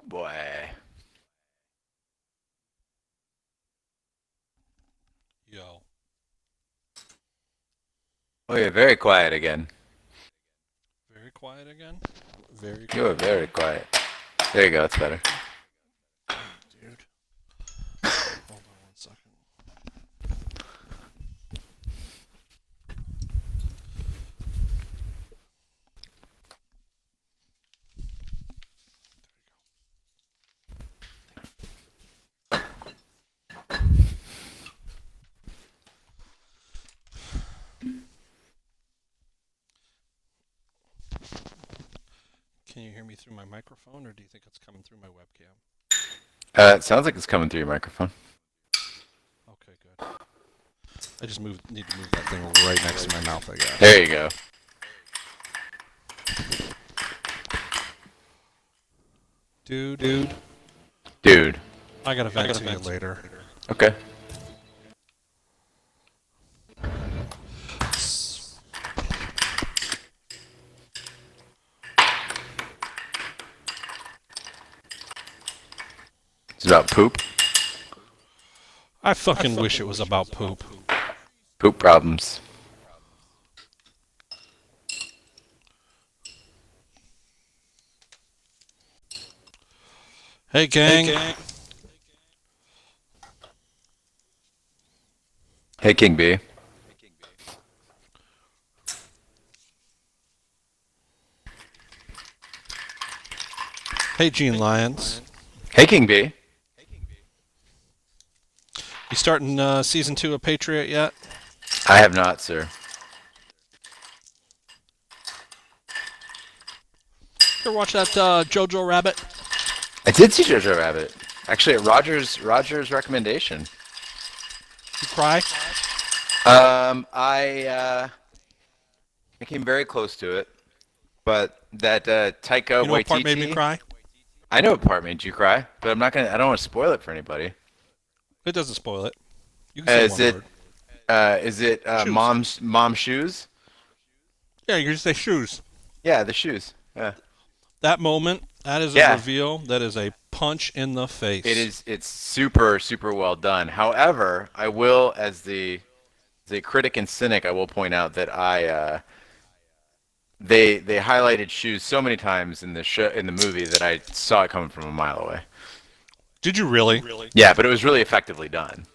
Boy. Yo. Oh, you're very quiet again. Very quiet again? Very You were quiet very again? quiet. There you go. That's better. Dude. Hold on 1 second. Can you hear me through my microphone or do you think it's coming through my webcam? It sounds like it's coming through your microphone. Okay, good. I just need to move that thing right next to my mouth, I guess. There you go. Dude, Dude. I gotta vent to you later. Okay. It's about poop. I fucking wish it was about poop. Poop problems. Hey, gang. Hey, King B. Hey, Gene Lyons. Hey, King B. You starting season 2 of Patriot yet? I have not, sir. You ever watch that Jojo Rabbit? I did see Jojo Rabbit. Actually, at Roger's recommendation. You cry? I came very close to it, but that Taika You know what part made me Waititi. cry? I know what part made you cry, but I'm not gonna. I don't want to spoil it for anybody. It doesn't spoil it. You can say Is one it? word. Is it Shoes. mom's shoes? Yeah, you can just say shoes. Yeah, the shoes. Yeah. That moment, that is a Yeah. reveal. That is a punch in the It face. is. It's super well done. However, I will, as a critic and cynic, I will point out that they highlighted shoes so many times in the show in the movie that I saw it coming from a mile away. Did you really? Yeah, but it was really effectively done.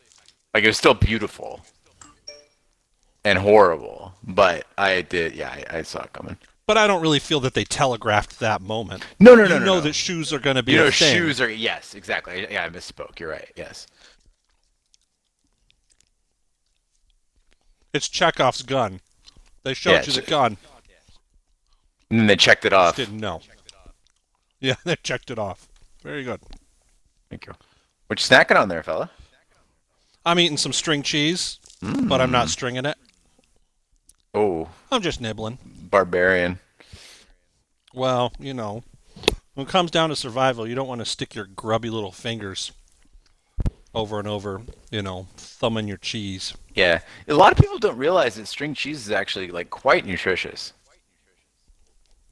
Like it was still beautiful and horrible, but I did. Yeah, I saw it coming. But I don't really feel that they telegraphed that moment. No, You no, know no. that shoes are going to be You a know, thing. shoes are yes, exactly. Yeah, I misspoke. You're right. Yes. It's Chekhov's gun. They Yeah. showed you the gun. And then they checked it You just off. didn't know. Yeah, they checked it off. Very good. Thank you. What you snacking on there, fella? I'm eating some string cheese, but I'm not Mmm. stringing it. Oh, I'm just nibbling. barbarian. Well, when it comes down to survival, you don't want to stick your grubby little fingers over and over, thumbing your cheese. Yeah. A lot of people don't realize that string cheese is actually like quite nutritious.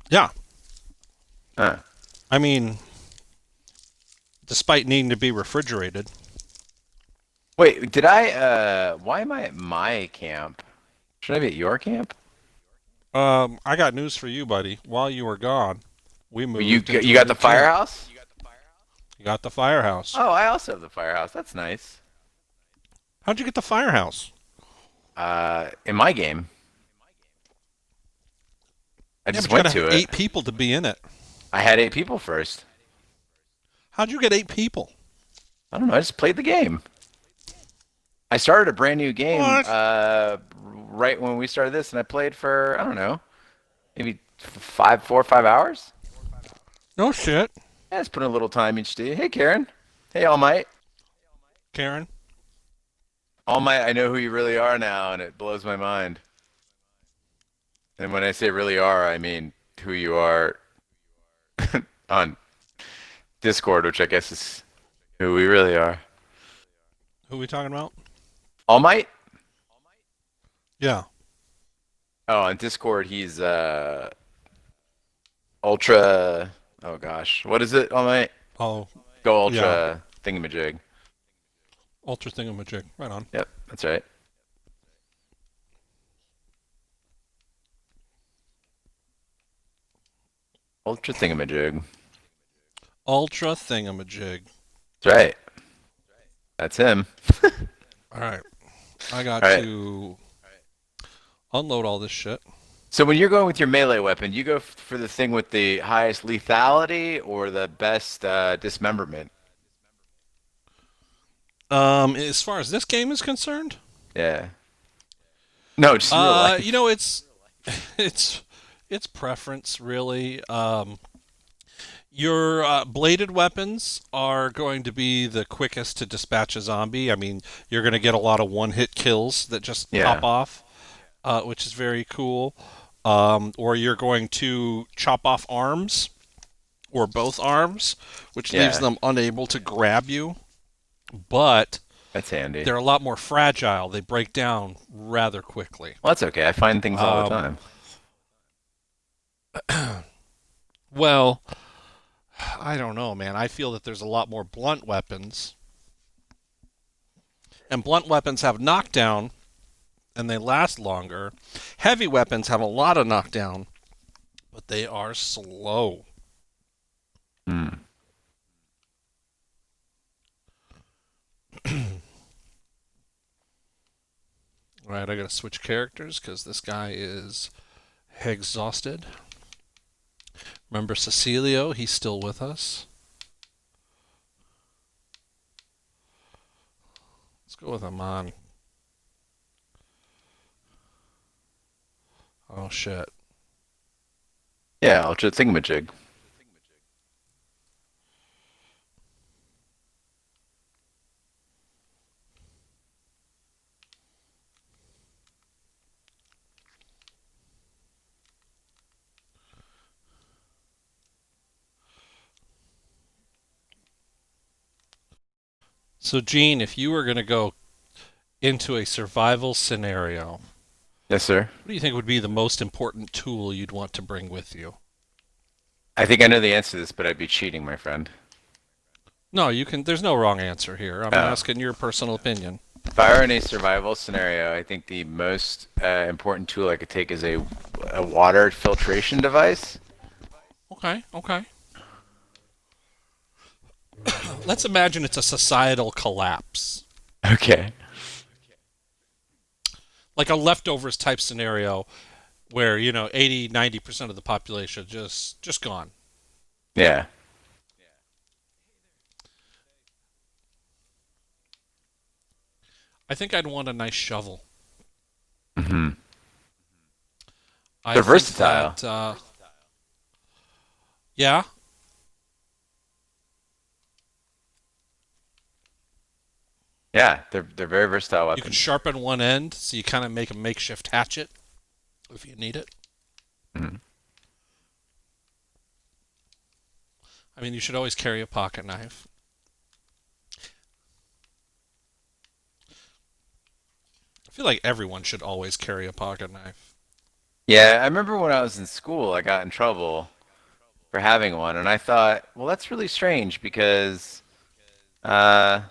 Yeah, Huh. I mean, despite needing to be refrigerated. Wait, did I why am I at my camp? Should I be at your camp? I got news for you, buddy. While you were gone, we moved You into a got new the camp. firehouse? You got the firehouse. Oh, I also have the firehouse. That's nice. How'd you get the firehouse? In my game, I Yeah, just but you went gotta have to it. 8 people to be in it. I had 8 people first. How'd you get 8 people? I don't know. I just played the game. I started a brand new game What? right when we started this, and I played for I don't know, maybe 4 or 5 hours. No shit, Yeah, just put in a little time each day. Hey, Karen. Hey, All Might. Karen. All Might. I know who you really are now, and it blows my mind. And when I say really are, I mean who you are on Discord, which I guess is who we really are. Who are we talking about? All Might? Yeah. Oh, on Discord, he's ultra. Oh gosh, what is it, All Might? Oh, Go yeah. ultra thingamajig. Ultra thingamajig. Right on. Yep, that's right. Ultra thingamajig. Ultra thingamajig. That's right. That's him. All right. I got All right. to unload all this shit. So when you're going with your melee weapon, you go for the thing with the highest lethality or the best dismemberment. As far as this game is concerned, Yeah. No, just in real life. it's it's it's preference really. Your bladed weapons are going to be the quickest to dispatch a zombie. I mean, you're going to get a lot of one-hit kills that just pop Yeah. off, which is very cool. Or you're going to chop off arms or both arms, which leaves Yeah. them unable to grab you. But That's handy. they're a lot more fragile. They break down rather quickly. Well, that's okay. I find things all the Um, time. well, I don't know, man. I feel that there's a lot more blunt weapons, and blunt weapons have knockdown and they last longer. Heavy weapons have a lot of knockdown, but they are slow. Hmm. All right, I gotta switch characters because this guy is exhausted. Remember Cecilio? He's still with us. Let's go with him on. Oh shit. Yeah, ultra thingamajig. So Gene, if you were gonna go into a survival scenario, Yes, sir. what do you think would be the most important tool you'd want to bring with you? I think I know the answer to this, but I'd be cheating, my friend. No, you can. There's no wrong answer here. I'm Oh. asking your personal opinion. If I were in a survival scenario, I think the most important tool I could take is a water filtration device. Okay, okay. Let's imagine it's a societal collapse, Okay. like a leftovers type scenario where 80, 90% of the population just gone. Yeah. I think I'd want a nice shovel. Hmm. I They're think versatile. that yeah, Yeah, they're very versatile you can weapons. sharpen one end, so you kind of make a makeshift hatchet if you need it. Mhm. I mean, you should always carry a pocket knife. I feel like everyone should always carry a pocket knife. Yeah, I remember when I was in school, I got in trouble for having one, and I thought, well, that's really strange because uh,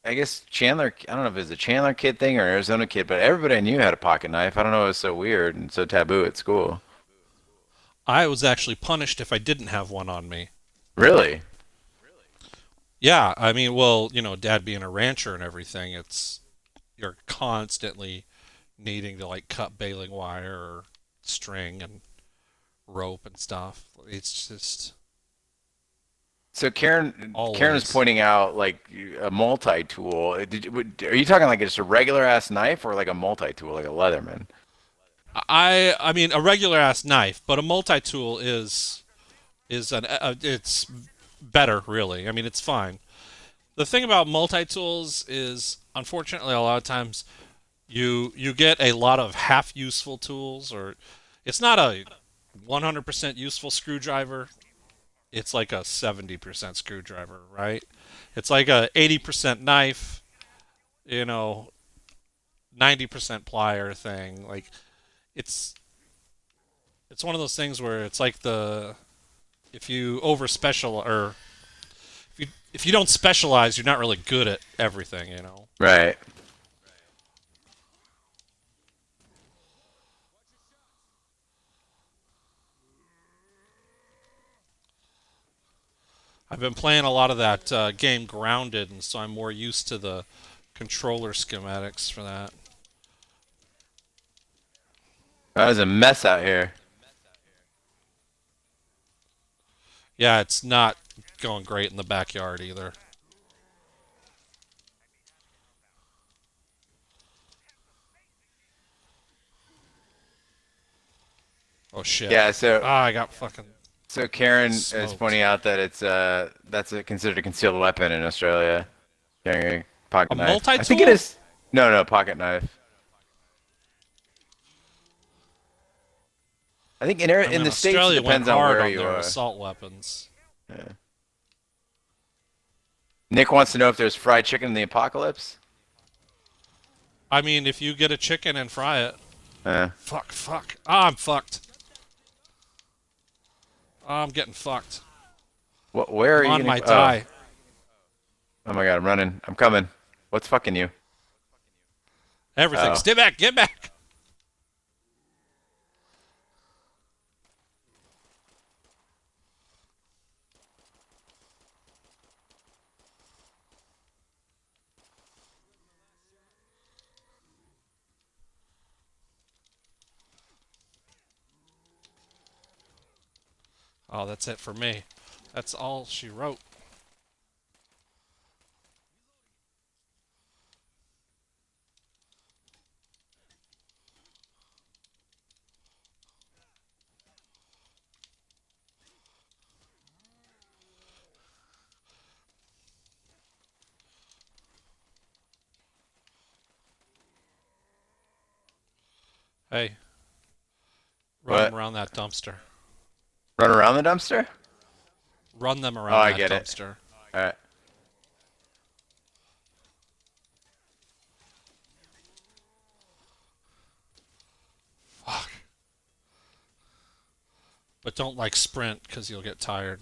I guess Chandler, I don't know if it was a Chandler kid thing or an Arizona kid, but everybody I knew had a pocket knife. I don't know, it was so weird and so taboo at school. I was actually punished if I didn't have one on me. Really? Yeah, I mean, well, dad being a rancher and everything, it's you're constantly needing to like cut baling wire or string and rope and stuff. It's just So Karen was always. pointing out like a multi-tool. Are you talking like just a regular ass knife or like a multi-tool, like a Leatherman? I mean, a regular ass knife, but a multi tool is it's better really. I mean, it's fine. The thing about multi tools is, unfortunately, a lot of times you get a lot of half useful tools, or it's not a 100% useful screwdriver. It's like a 70% screwdriver, right? It's like a 80% knife, you know, 90% plier thing. Like it's it's one of those things where it's like the If you over special or if you don't specialize, you're not really good at everything. You know. Right. I've been playing a lot of that game Grounded, and so I'm more used to the controller schematics for that. That was a mess out here. Yeah, it's not going great in the backyard either. Oh shit! Yeah, so Ah, I got fucking so Karen is smoked. pointing out that it's that's considered a concealed weapon in Australia. Carrying a A pocket knife. I think it multi-tool? is. No, no, pocket knife. I think I in mean, the States it Australia went depends on hard where on you their are. assault weapons. Yeah. Nick wants to know if there's fried chicken in the apocalypse. I mean, if you get a chicken and fry it, Uh, fuck, fuck. Ah, I'm fucked. Ah, I'm getting fucked. where are I'm you on gonna? my Oh, die. oh my God, I'm running. I'm coming. What's fucking you? Everything. Oh, Stay back. Get back. Oh, that's it for me. That's all she wrote. Hey, run them what? around that dumpster. Run around the dumpster? Run them Oh, around I that get it. dumpster. All right. Fuck. But don't like sprint because you'll get tired.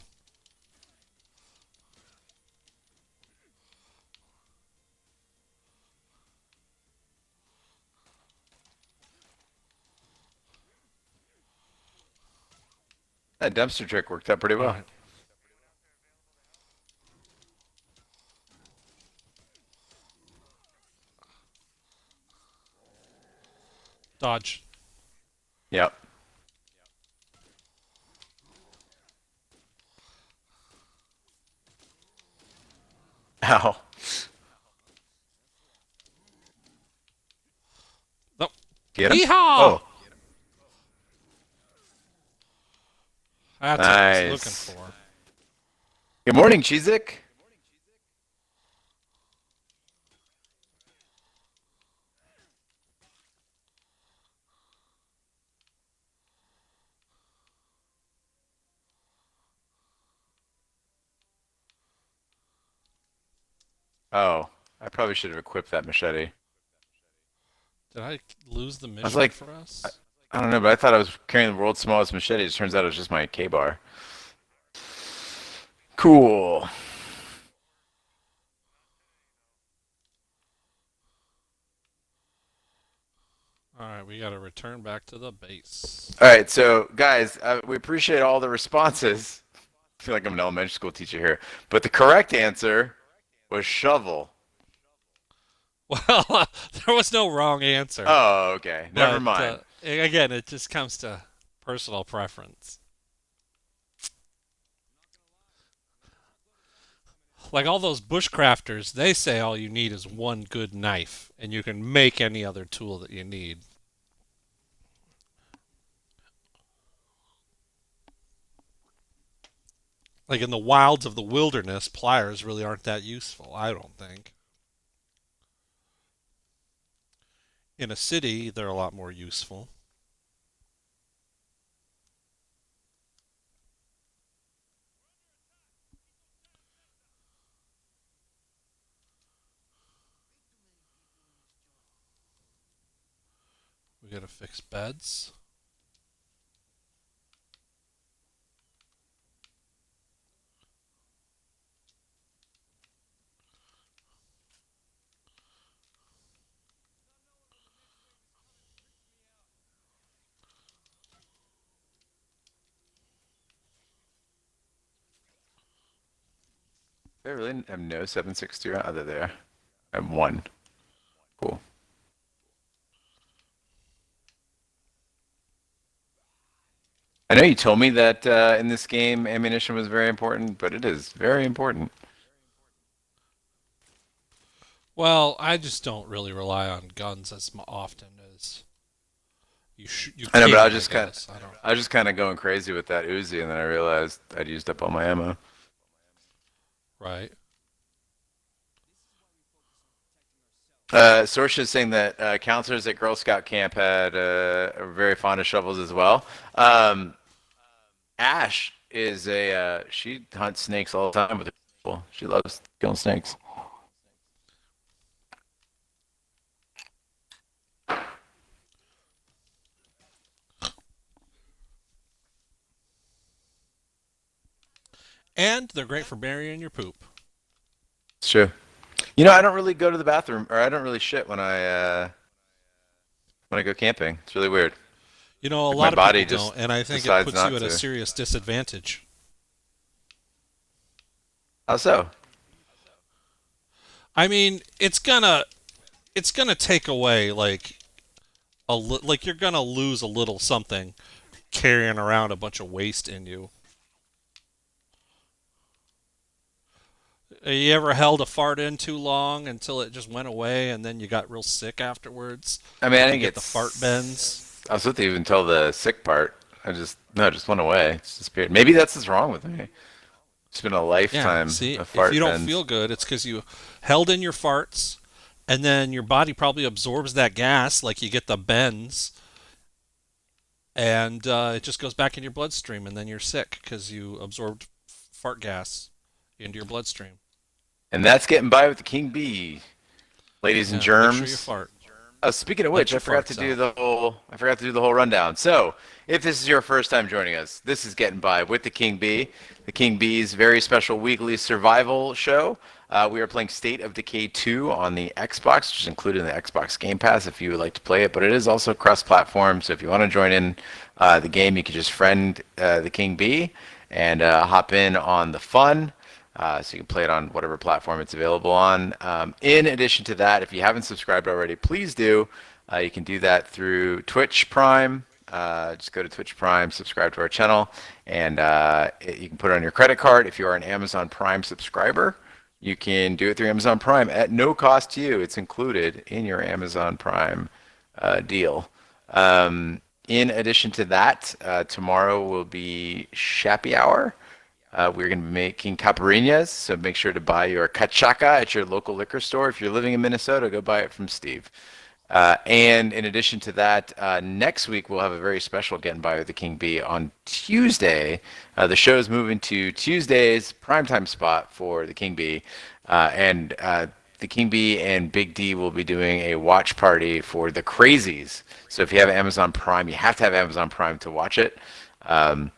That dumpster trick worked out pretty All well. right. Dodge. Yep. Ow. Nope. Get him? Yeehaw! Oh, That's what I was looking nice. for. Good morning, Cheezik. Oh, I probably should have equipped that machete. Did I lose the I was mission like, for I, us? I don't know, but I thought I was carrying the world's smallest machete. It turns out it was just my K bar. Cool. All right, we got to return back to the base. All right, so guys, we appreciate all the responses. I feel like I'm an elementary school teacher here, but the correct answer was shovel. Well, there was no wrong answer, Oh, okay. Never but mind. again, it just comes to personal preference. Like all those bushcrafters, they say all you need is one good knife, and you can make any other tool that you need. Like in the wilds of the wilderness, pliers really aren't that useful, I don't think. In a city, they're a lot more useful. We gotta fix beds. I really have no 7.62 other there. I have one. Cool. I know you told me that in this game ammunition was very important, but it is very important. Well, I just don't really rely on guns as often as you I know, but can, I guess. I don't. I was just kind of going crazy with that Uzi, and then I realized I'd used up all my ammo. Right. Sorsha is saying that counselors at Girl Scout camp had are very fond of shovels as well. Um, Ash is a she hunts snakes all the time with her people. She loves killing snakes. And they're great for burying your poop. It's true. You know, I don't really go to the bathroom, or I don't really shit when I go camping. It's really weird. You know, a Like my lot of body people just don't, and I think it decides puts you not at a to. serious disadvantage. How so? I mean, it's gonna take away like like you're gonna lose a little something carrying around a bunch of waste in you. You ever held a fart in too long until it just went away and then you got real sick afterwards? I mean, I Like you didn't get get. the fart bends? I was with you until the sick part. I just no, it just went away. It's disappeared. Maybe that's what's wrong with me. It's been a Yeah, lifetime see, of if you fart don't feel bends. good, it's because you held in your farts and then your body probably absorbs that gas, like you get the bends, and it just goes back in your bloodstream, and then you're sick because you absorbed fart gas into your bloodstream. And that's getting by with the king bee, ladies and Yeah, make sure you germs. fart. Speaking of Let which, your farts out. I forgot to do the whole rundown. So, if this is your first time joining us, this is Getting By with the King Bee, the King Bee's very special weekly survival show. We are playing State of Decay 2 on the Xbox, which is included in the Xbox Game Pass if you would like to play it. But it is also cross-platform, so if you want to join in the game, you can just friend the King Bee and hop in on the fun. So you can play it on whatever platform it's available on. In addition to that, if you haven't subscribed already, please do. You can do that through Twitch Prime. Just go to Twitch Prime, subscribe to our channel, and you can put it on your credit card. If you are an Amazon Prime subscriber, you can do it through Amazon Prime at no cost to you. It's included in your Amazon Prime deal. In addition to that, tomorrow will be Shappy Hour. We're going to be making caipirinhas, so make sure to buy your cachaca at your local liquor store. If you're living in Minnesota, go buy it from Steve. And in addition to that, next week we'll have a very special Getting By with the King Bee on Tuesday. The show is moving to Tuesday's primetime spot for the King Bee. And the King Bee and Big D will be doing a watch party for the Crazies. So if you have Amazon Prime, you have to have Amazon Prime to watch it. Um,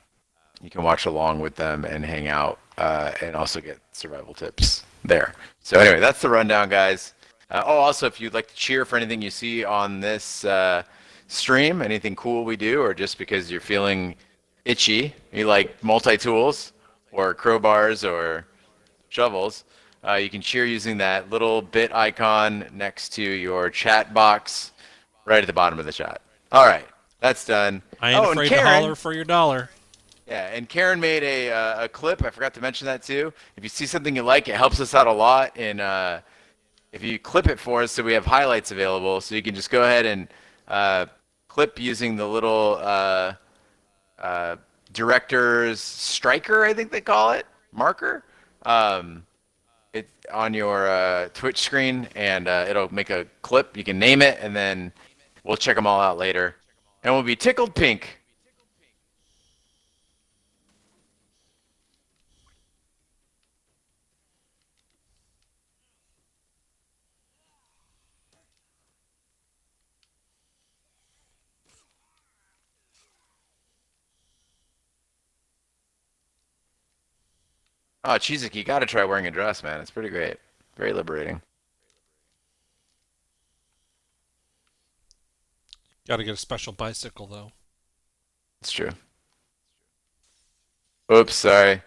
you can watch along with them and hang out and also get survival tips there. So anyway, that's the rundown, guys. Also, if you'd like to cheer for anything you see on this stream, anything cool we do, or just because you're feeling itchy, you like multi-tools or crowbars or shovels, you can cheer using that little bit icon next to your chat box right at the bottom of the chat. All right, that's done. I ain't Oh, and afraid to holler Karen, for your dollar. yeah, and Karen made a clip. I forgot to mention that too. If you see something you like, it helps us out a lot. And if you clip it for us, so we have highlights available, so you can just go ahead and uh, clip using the little uh, director's striker, I think they call it, marker. Um, it on your Twitch screen, and it'll make a clip. You can name it, and then we'll check them all out later, and we'll be tickled pink. Oh, Cheezik, you got to try wearing a dress, man. It's pretty great. Very liberating. Got to get a special bicycle though. It's true. Oops, sorry.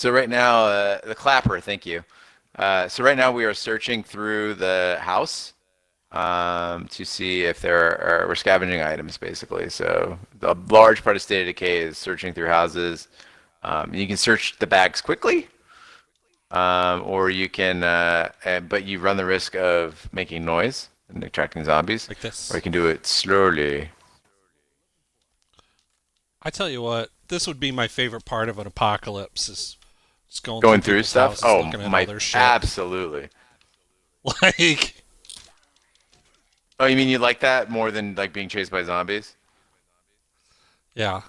So right now, the clapper, thank you. So right now we are searching through the house to see if we're scavenging items basically. So a large part of State of Decay is searching through houses. You can search the bags quickly, or you can, but you run the risk of making noise and attracting zombies, Like or this. you can do it slowly. I tell you what, this would be my favorite part of an apocalypse is just going through Going through people's stuff? houses Oh looking at all my, their shit. absolutely. Like, Oh, you mean you like that more than like being chased by zombies? yeah.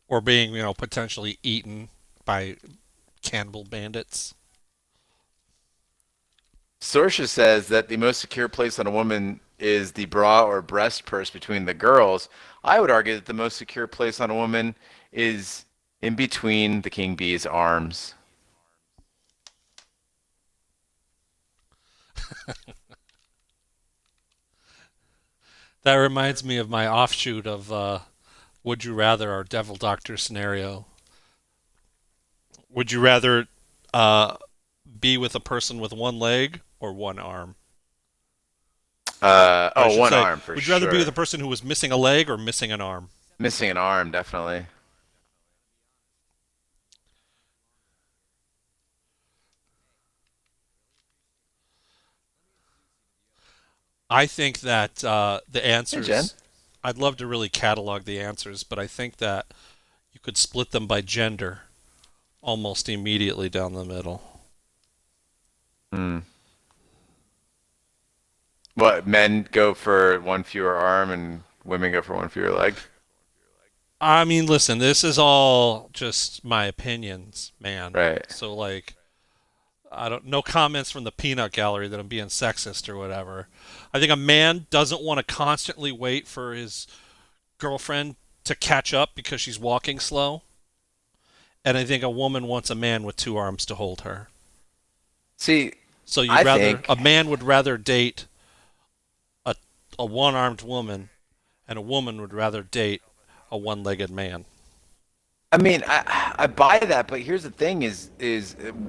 Or being, potentially eaten by cannibal bandits. Sorsha says that the most secure place on a woman is the bra or breast purse between the girls. I would argue that the most secure place on a woman is in between the king bee's arms. That reminds me of my offshoot of Would You Rather or Devil Doctor scenario. Would you rather uh, be with a person with one leg or one arm? Or I Oh, should one say, arm for would you rather be with sure. a person who was missing a leg or missing an arm? Missing an arm, definitely. I think that the Hey, Jen. answers, I'd love to really catalog the answers, but I think that you could split them by gender almost immediately down the middle. Hmm. What, men go for one fewer arm and women go for one fewer leg? I mean, listen, this is all just my opinions, man. Right. So, like, no comments from the peanut gallery that I'm being sexist or whatever. I think a man doesn't want to constantly wait for his girlfriend to catch up because she's walking slow. And I think a woman wants a man with two arms to hold her. See, So I a think, man would rather date a, a one-armed woman, and a woman would rather date a one-legged man. I mean, I buy that, but here's the thing: is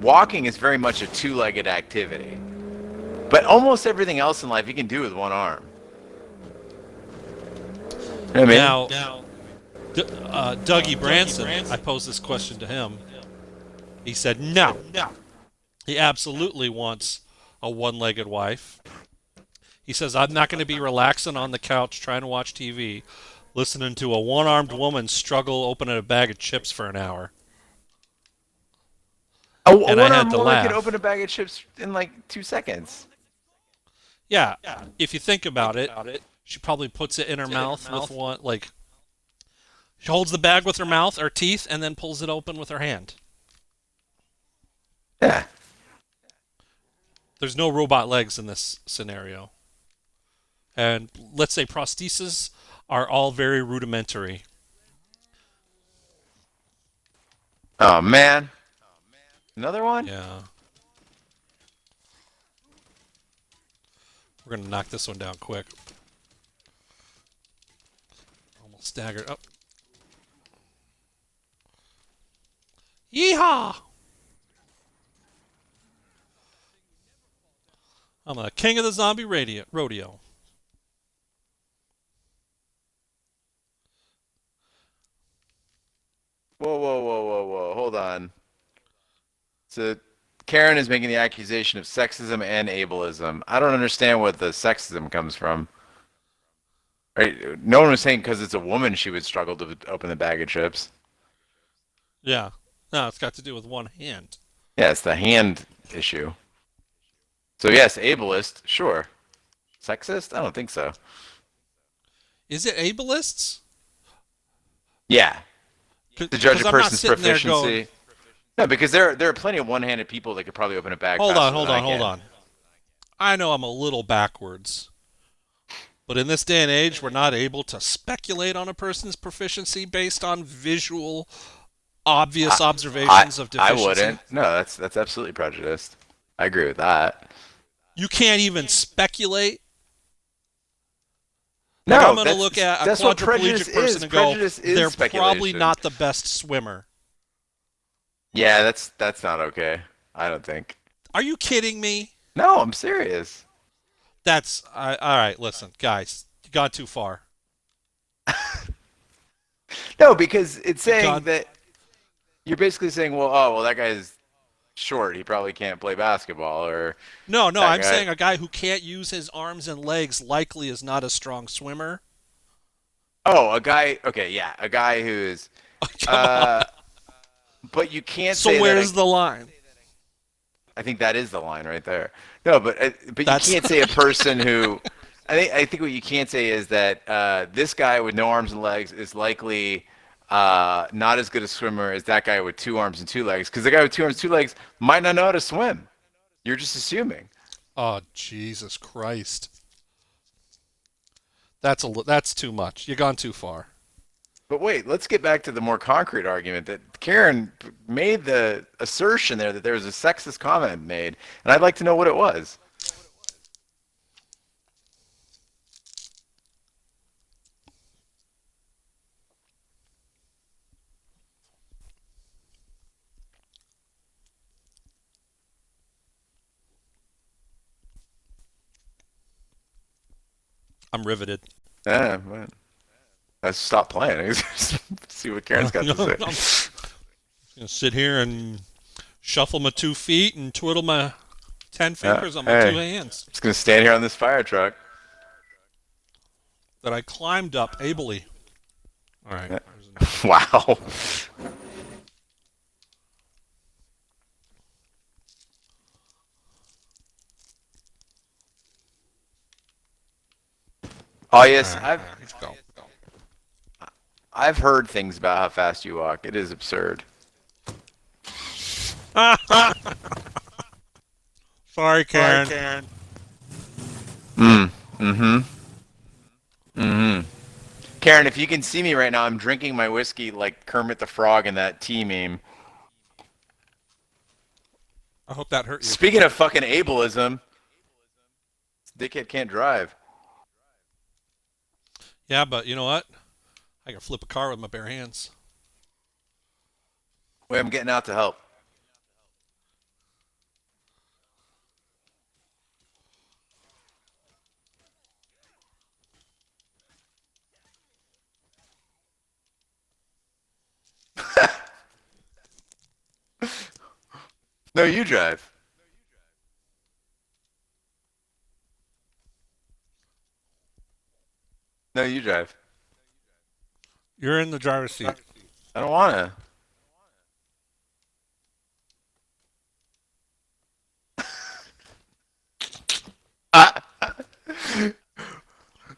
walking is very much a two-legged activity, but almost everything else in life you can do with one arm. You know what I mean? Now, Dougie Branson, I posed this question to him. He said no. He absolutely wants a one-legged wife. He says, I'm not going to be relaxing on the couch trying to watch TV, listening to a one-armed woman struggle opening a bag of chips for an hour. A And I had one-armed to woman could open laugh. a bag of chips in like 2 seconds. Yeah, if you think about it, she probably puts it in her mouth with one, like, she holds the bag with her mouth or teeth and then pulls it open with her hand. Yeah. There's no robot legs in this scenario. And let's say prostheses are all very rudimentary. Oh man, another one? Yeah. We're going to knock this one down quick. Almost staggered. Oh. Yeehaw! I'm a king of the zombie rodeo. Whoa, whoa, whoa, whoa, whoa! Hold on. So Karen is making the accusation of sexism and ableism. I don't understand what the sexism comes from. Right? No one was saying because it's a woman she would struggle to open the bag of chips. Yeah. No, it's got to do with one hand. Yeah, it's the hand issue. So yes, ableist, sure. Sexist? I don't think so. Is it ableists? Yeah, to judge Because a I'm not person's sitting there going, proficiency. No, because there are plenty of one-handed people that could probably open a bag hold on, faster than hold I on, hold can. on. I know I'm a little backwards. But in this day and age, we're not able to speculate on a person's proficiency based on visual, I obvious I observations of I deficiency. wouldn't. No, that's absolutely prejudiced. I agree with that. You can't even speculate. Like, I'm No, going to look at a that's what prejudice quadriplegic person is. and go, Prejudice is they're probably speculation. not the best swimmer. Yeah, that's not okay. I don't think. Are you kidding me? No, I'm serious. All right. Listen, guys, you gone too far. No, because it's You saying gone. that you're basically saying, well, oh, well, that guy's short. He probably can't play basketball, or No, no. that I'm guy. saying a guy who can't use his arms and legs likely is not a strong swimmer. Oh, a guy. Okay, yeah, a guy who's. Come on. Uh, but you can't So say that. where's the line? I think that is the line right there. No, but you That's can't say a person who. I think what you can't say is that this guy with no arms and legs is likely not as good a swimmer as that guy with two arms and two legs, because the guy with two arms and two legs might not know how to swim. You're just assuming. oh Jesus Christ. That's too much. You gone too far. But wait, let's get back to the more concrete argument that Karen made the assertion there that there was a sexist comment made, and I'd like to know what it was. I'm riveted. Well, let's stop playing. See what Karen's got to I'm say. gonna sit here and shuffle my 2 feet and twiddle my 10 fingers on my two Hey, hands just gonna stand here on this fire truck. that I climbed up ably. All right. Yeah. There's another. Wow. Oh yes, All right. Let's go. I've heard things about how fast you walk. It is absurd. Sorry, Karen. Mm. Mm-hmm. Mm-hmm. Karen, if you can see me right now, I'm drinking my whiskey like Kermit the Frog in that T meme. I hope that hurt you. Speaking of fucking ableism, this dickhead can't drive. Yeah, but you know what? I can flip a car with my bare hands. Wait, I'm getting out to help. No, you drive. No, you drive. You're in the driver's seat. I don't wanna.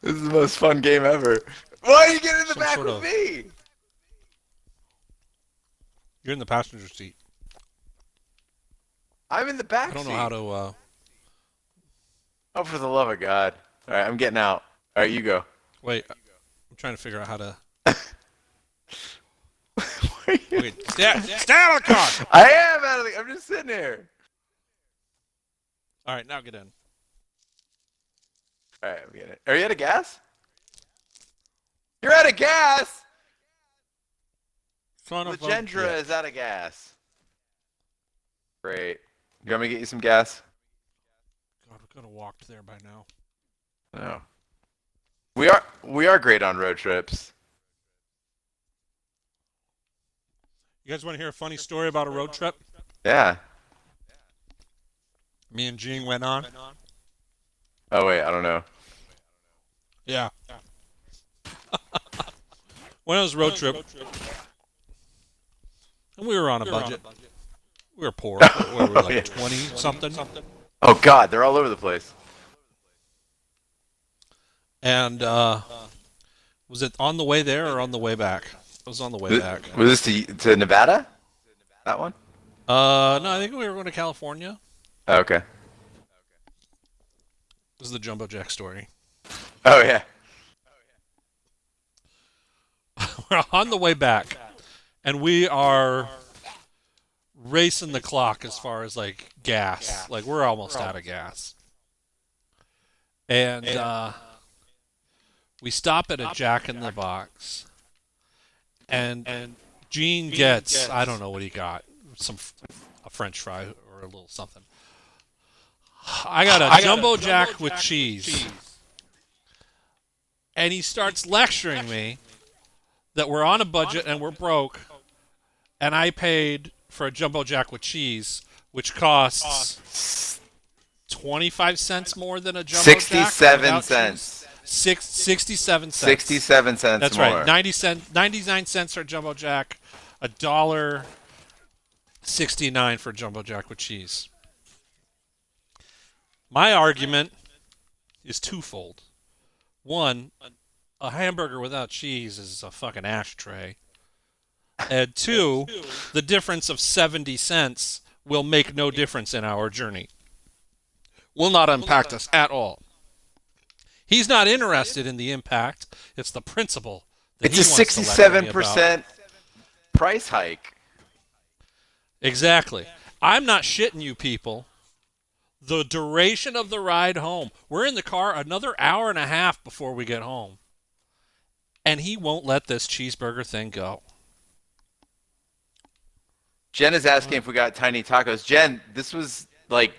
This is the most fun game ever. Why are you getting in the Some back sort with of. me? You're in the passenger seat. I'm in the I back don't know how seat. to. Oh, for the love of God. All right, I'm getting out. All right, you go. Wait. I'm trying to figure out how to. Why are you- Okay. Stay out of the car. I am out of the. I'm just sitting here. All right. Now get in. All right, I'm getting it. Are you out of gas? You're out of gas. Son of a Legendra is bitch. out of gas. Great. You want me to get you some gas? God, we could have walked there by now. No. We are great on road trips. You guys want to hear a funny story about a road trip Yeah. me and Gene went on? Oh wait, I don't know. Yeah. When it was a road trip, and we were on a budget. We were poor. We were Oh, like yeah. 20 something. Oh God, they're all over the place. And was it on the way there or on the way back? It was on the way Was back. was this to Nevada? That one? No, I think we were going to California. Oh, okay. This is the Jumbo Jack story. Oh yeah. We're on the way back, and we are racing the clock as far as like gas. Like we're almost out of gas. And we stop at a Jack in the Box, and Gene gets, I don't know what he got, a French fry or a little something. I got a jumbo jack with cheese, and he starts lecturing me that we're on a budget and we're broke, and I paid for a jumbo jack with cheese, which costs 25 cents more than a jumbo jack 67 without cheese. cents. 67 cents. 67 cents That's more. right. 99 cents for a jumbo jack, a dollar 69 for a jumbo jack with cheese. My argument is twofold. One, a hamburger without cheese is a fucking ashtray. And two, the difference of 70 cents will make no difference in our journey. Will not impact us at all. He's not interested in the impact. It's the principle that It's he a wants to lecture me about. 67% price hike. Exactly. I'm not shitting you people. The duration of the ride home. We're in the car another hour and a half before we get home. And he won't let this cheeseburger thing go. Jen is asking if we got tiny tacos. Jen, this was like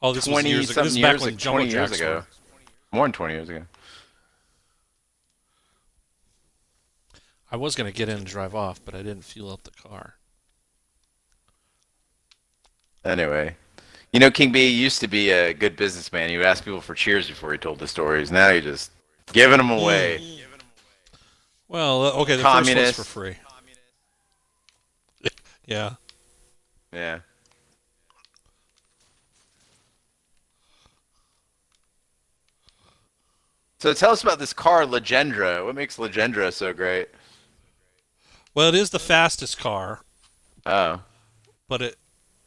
Oh, this was 20 years ago. This something is back years, when like Jumbo 20 years Jacks ago. were. More than 20 years ago. I was going to get in and drive off, but I didn't fuel up the car. Anyway, you know, King B used to be a good businessman. He would ask people for cheers before he told the stories. Now you're just giving them away. Well, okay, the Communist. first one's for free. Yeah. Yeah. So tell us about this car, Legendra. What makes Legendra so great? Well, it is the fastest car, Oh. but it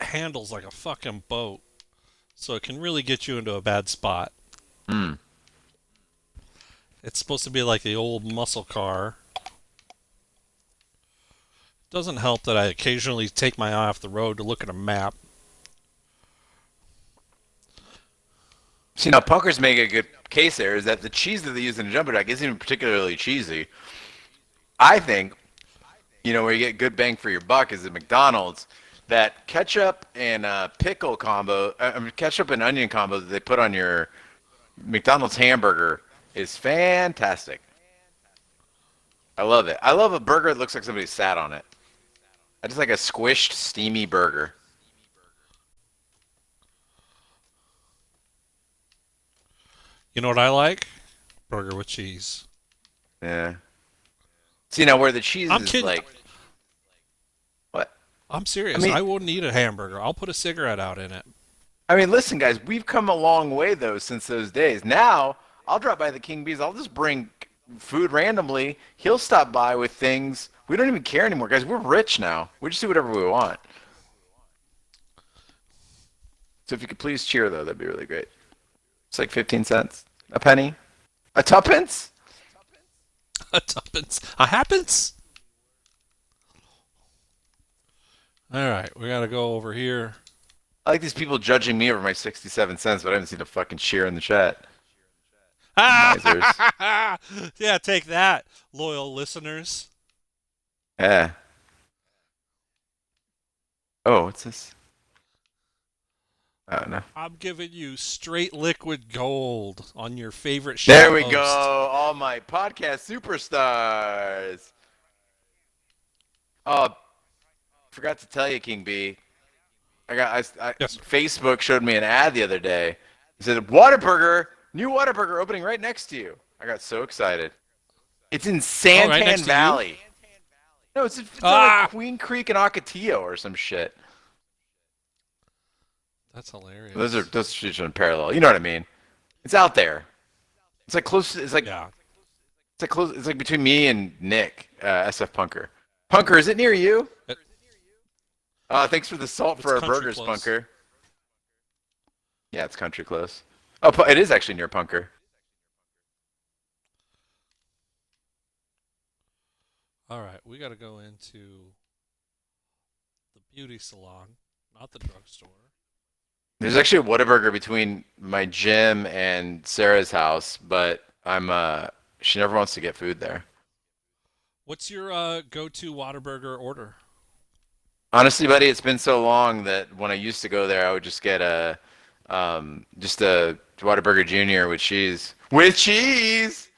handles like a fucking boat. So it can really get you into a bad spot. Hmm. It's supposed to be like the old muscle car. Doesn't help that I occasionally take my eye off the road to look at a map. See, now punkers make a good case there is that the cheese that they use in a jumbo jack isn't even particularly cheesy. I think, you know, where you get good bang for your buck is at McDonald's. That ketchup and pickle combo, ketchup and onion combo that they put on your McDonald's hamburger is fantastic. I love it. I love a burger that looks like somebody sat on it. I just like a squished, steamy burger. You know what I like? Burger with cheese. Yeah. See, now where the cheese I'm is kidding. like... What? I'm serious. I mean- I wouldn't eat a hamburger. I'll put a cigarette out in it. I mean, listen, guys, we've come a long way, though, since those days. Now, I'll drop by the King Bees. I'll just bring food randomly. He'll stop by with things. We don't even care anymore, guys. We're rich now. We just do whatever we want. So if you could please cheer, though, that'd be really great. It's like 15 cents. A penny. A tuppence? A tuppence. A happens? All right, we got to go over here. I like these people judging me over my 67 cents, but I haven't seen a fucking cheer in the chat. Misers. Yeah, take that, loyal listeners. Yeah. Oh, what's this? Oh, no. I'm giving you straight liquid gold on your favorite show. There we go. All my podcast superstars. Oh, forgot to tell you, King B. Yes. Facebook showed me an ad the other day. It said Whataburger, new Whataburger opening right next to you. I got so excited. It's in Santan right next to you? Valley. No, it's on like Queen Creek and Ocotillo or some shit. That's hilarious. Those streets are in parallel. You know what I mean? It's out there. It's like close. It's like Yeah. it's like close. It's like between me and Nick, SF Punker. Punker, is it near you? Thanks for the salt for our country burgers, close. Punker. Yeah, it's country close. Oh, it is actually near Punker. All right, we got to go into the beauty salon, not the drugstore. There's actually a Whataburger between my gym and Sarah's house, but she never wants to get food there. What's your go-to Whataburger order? Honestly, buddy, it's been so long that when I used to go there, I would just get just a Whataburger Junior with cheese. With cheese!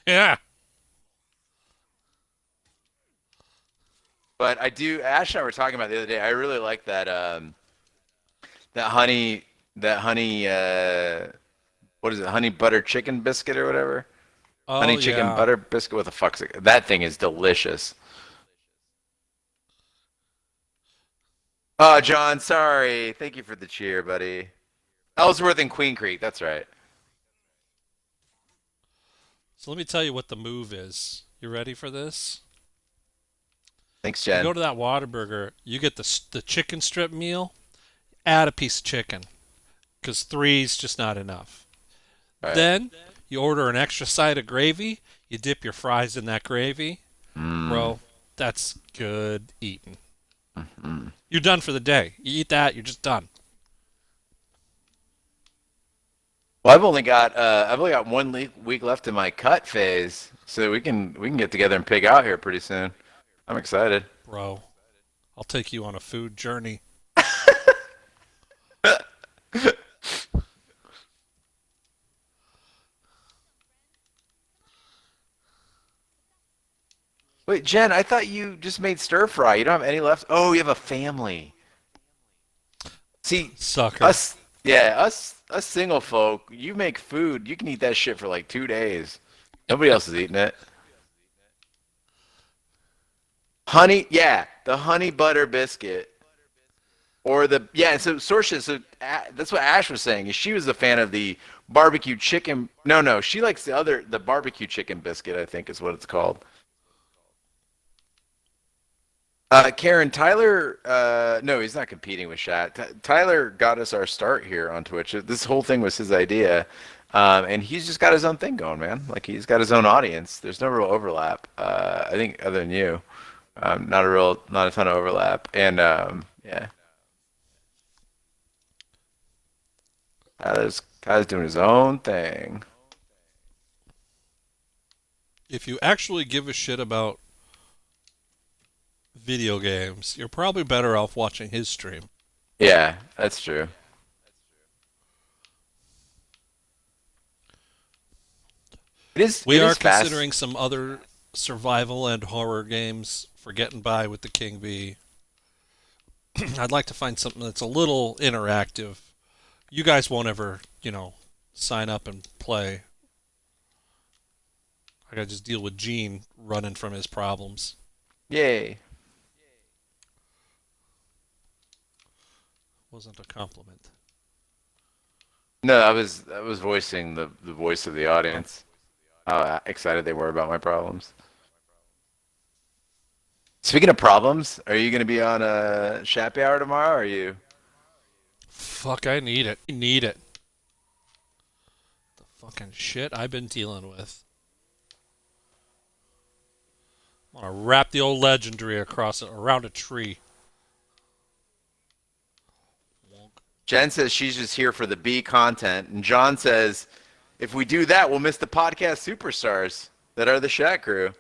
Yeah. But I do, Ash and I were talking about the other day, I really like that honey, that honey, what is it, honey butter chicken biscuit or whatever? Honey Oh chicken yeah. butter biscuit, what the fuck's it? That thing is delicious. Oh, John, sorry. Thank you for the cheer, buddy. Ellsworth and Queen Creek, that's right. So let me tell you what the move is. You ready for this? Thanks, You Jen. go to that Whataburger, you get the chicken strip meal, add a piece of chicken, because three's just not enough. All right. Then you order an extra side of gravy, you dip your fries in that gravy. Mm. Bro, that's good eating. Mm. You're done for the day. You eat that, you're just done. Well, I've only got one week left in my cut phase, so we can get together and pig out here pretty soon. I'm excited. Bro, I'll take you on a food journey. Wait, Jen, I thought you just made stir fry. You don't have any left? Oh, you have a family. See, Sucker. us, yeah, us single folk, you make food, you can eat that shit for like 2 days. Nobody else is eating it. Honey, yeah, the honey butter biscuit. Or the yeah, so Sorsha, that's what Ash was saying. Is she was a fan of the barbecue chicken? No, no, she likes the barbecue chicken biscuit. I think is what it's called. Karen, Tyler, no, he's not competing with Shat. Tyler got us our start here on Twitch. This whole thing was his idea, and he's just got his own thing going, man. Like he's got his own audience. There's no real overlap. I think other than you, not a ton of overlap, and yeah, Tyler's doing his own thing. If you actually give a shit about video games, you're probably better off watching his stream. Yeah, that's true. We It are is fast. considering some other survival and horror games for getting by with the King Bee. I'd like to find something that's a little interactive. You guys won't ever, sign up and play. I gotta just deal with Gene running from his problems. Yay. Wasn't a compliment. No, I was voicing the voice of the Oh. audience. How excited they were about my problems. Speaking of problems, are you going to be on a Shappy Hour tomorrow? Or are you? Fuck, I need it. I need it. The fucking shit I've been dealing with. I want to wrap the old legendary around a tree. Jen says she's just here for the B content, and John says if we do that, we'll miss the podcast superstars that are the Shat crew.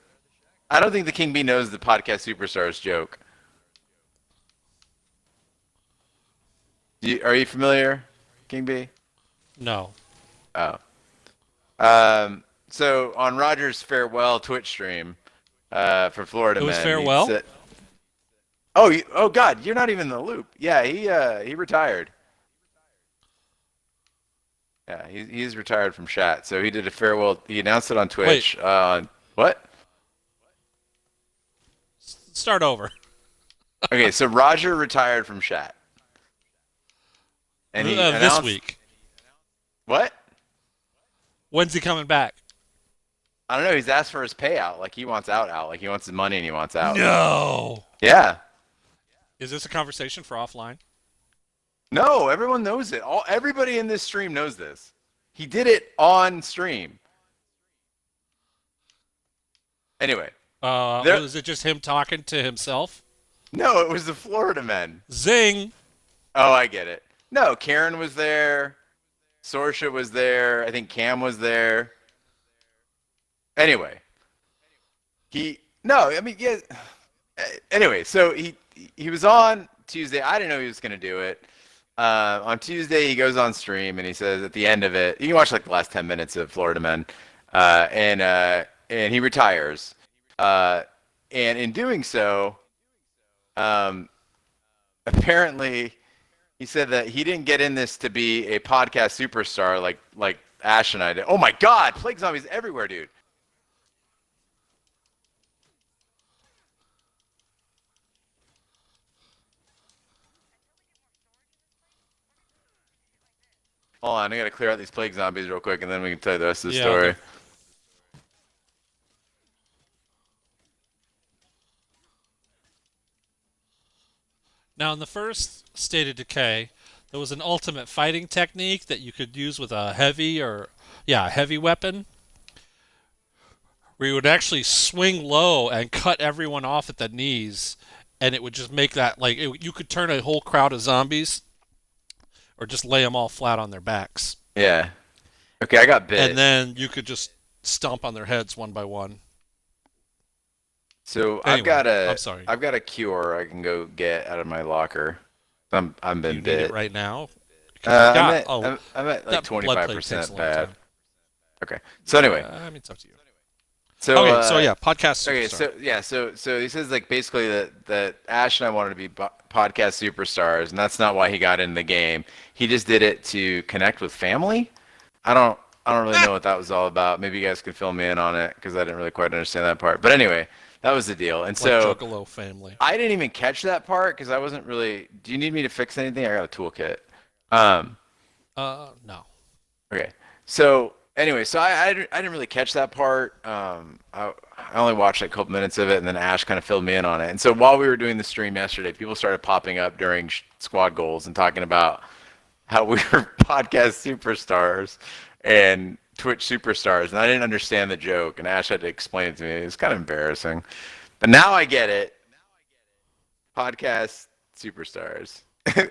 I don't think the King Bee knows the podcast superstars joke. Are you familiar, King Bee? No. Oh. So on Roger's farewell Twitch stream, for Florida It was Men, he farewell? said, oh God, you're not even in the loop. Yeah, he retired. Yeah, he's retired from chat. So he did a farewell. He announced it on Wait, Twitch. What? start over. Okay, so Roger retired from chat, and he This announced week. what? When's he coming back? I don't know. He's asked for his payout. Like he wants out. Like he wants his money and he wants out. No. Yeah. Is this a conversation for offline? No, everyone knows it. Everybody in this stream knows this. He did it on stream. Anyway, there. Was it just him talking to himself? No, it was the Florida Men. Zing. Oh, I get it. No, Karen was there. Sorsha was there. I think Cam was there. Anyway, he no, I mean yeah. Anyway, so he was on Tuesday. I didn't know he was gonna do it. On Tuesday, he goes on stream and he says at the end of it, you can watch like the last 10 minutes of Florida Men, and he retires. Uh, and in doing so, um, apparently he said that he didn't get in this to be a podcast superstar like Ash and I did. Oh my God, plague zombies everywhere, dude. Hold on, I gotta clear out these plague zombies real quick, and then we can tell you the rest of the Yeah. Okay. story. Now, in the first State of Decay, there was an ultimate fighting technique that you could use with a a heavy weapon, where you would actually swing low and cut everyone off at the knees, and it would just make that you could turn a whole crowd of zombies, or just lay them all flat on their backs, Yeah. Okay, I got and bit. then you could just stomp on their heads one by one. So Anyway, I'm sorry. I've got a cure I can go get out of my locker. I'm Do you been need it bit. right now? Because I've got I'm at like that blood plague takes a 25% long bad. time. Okay. So anyway, I mean, it's up to you. so Okay, so yeah, podcast okay, superstar. so he says like basically that Ash and I wanted to be podcast superstars, and that's not why he got in the game. He just did it to connect with family. I don't I don't really know what that was all about. Maybe you guys could fill me in on it because I didn't really quite understand that part. But anyway, that was the deal. And Like so Juggalo family. I didn't even catch that part because I wasn't really. Do you need me to fix anything? I got a toolkit. Um, No. okay. So anyway, I didn't really catch that part. I only watched like a couple minutes of it, and then Ash kind of filled me in on it. And so while we were doing the stream yesterday, people started popping up during squad goals and talking about how we were podcast superstars and Twitch superstars, and I didn't understand the joke, and Ash had to explain it to me. It was kind of embarrassing, but now I get it. Podcast superstars.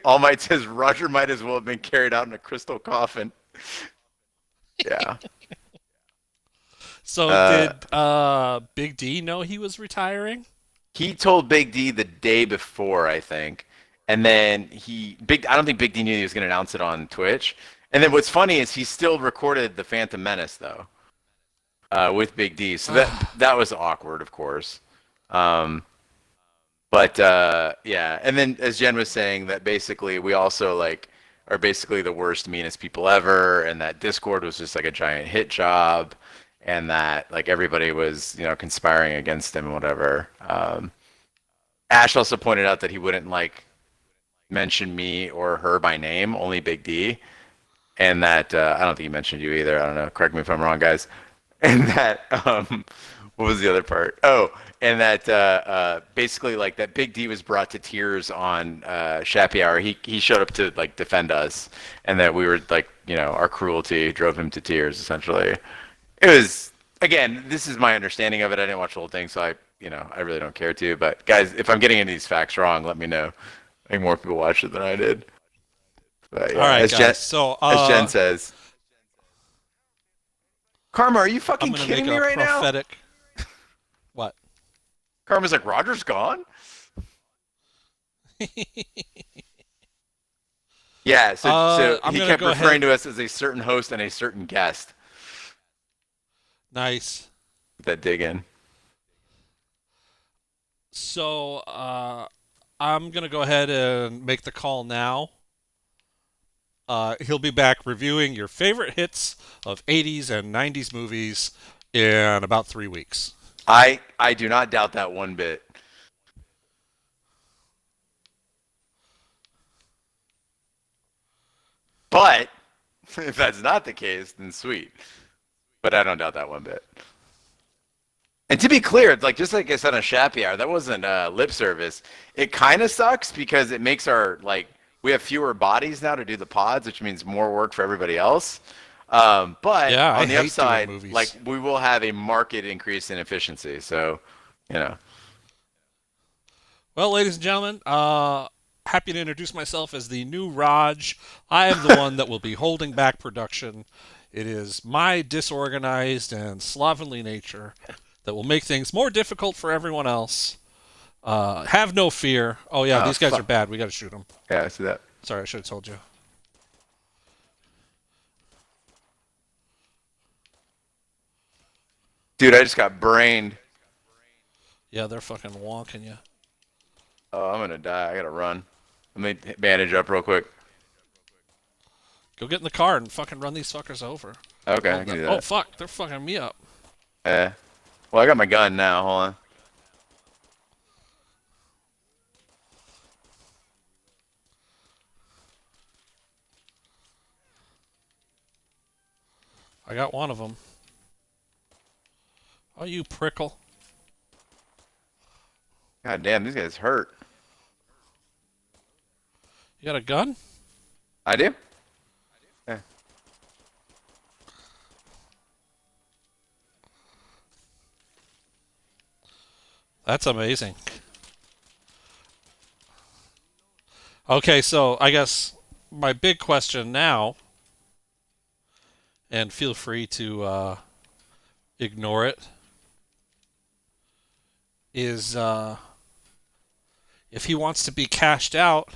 All Might says Roger might as well have been carried out in a crystal coffin. Yeah. So Uh, did Big D know he was retiring? he told Big D the day before, I think, and then I don't think Big D knew he was going to announce it on Twitch. And then what's funny is he still recorded the Phantom Menace though, with Big D. So that was awkward, of course. Um, But yeah, and then as Jen was saying, that basically we also like are basically the worst, meanest people ever, and that Discord was just like a giant hit job, and that like everybody was conspiring against him and whatever. Ash also pointed out that he wouldn't like mention me or her by name, only Big D, and that I don't think he mentioned you either. I don't know. Correct me if I'm wrong, guys. And that what was the other part? Oh, and that basically like that Big D was brought to tears on Shappy Hour. He showed up to like defend us, and that we were like our cruelty drove him to tears. Essentially, it was again. This is my understanding of it. I didn't watch the whole thing, so I really don't care to. But guys, if I'm getting any of these facts wrong, let me know. I think more people watched it than I did. But All yeah, right, guys. So As Jen says, Karma, are you I'm fucking gonna kidding make me a right now? prophetic. What? Karma's like, Roger's gone? Yeah, so I'm he gonna kept go referring ahead. to us as a certain host and a certain guest. Nice. That dig in. So I'm gonna go ahead and make the call now. He'll be back reviewing your favorite hits of 80s and 90s movies in about 3 weeks. I do not doubt that one bit. But if that's not the case, then sweet. But I don't doubt that one bit. And to be clear, it's like just like I said on Shappy Hour, that wasn't lip service. It kind of sucks because it makes our like we have fewer bodies now to do the pods, which means more work for everybody else. But Yeah, I on the hate doing upside, like movies. we will have a marked increase in efficiency. So, you know, Well, ladies and gentlemen, happy to introduce myself as the new Raj. I am the one that will be holding back production. It is my disorganized and slovenly nature that will make things more difficult for everyone else. Have no fear. Oh yeah, Oh these guys are fuck. bad. We got to shoot them. Yeah, I see that. Sorry, I should have told you. Dude, I just got brained. Yeah, they're fucking wonking you. Oh, I'm gonna die. I gotta run. Let me bandage up real quick. Go get in the car and fucking run these fuckers over. Okay, Oh, I can do oh that. fuck, they're fucking me up. Eh. Well, I got my gun now. Hold on. I got one of them. Oh, you prickle. God damn, these guys hurt. You got a gun? I do? Yeah. That's amazing. Okay, so I guess my big question now, and feel free to ignore it, is if he wants to be cashed out,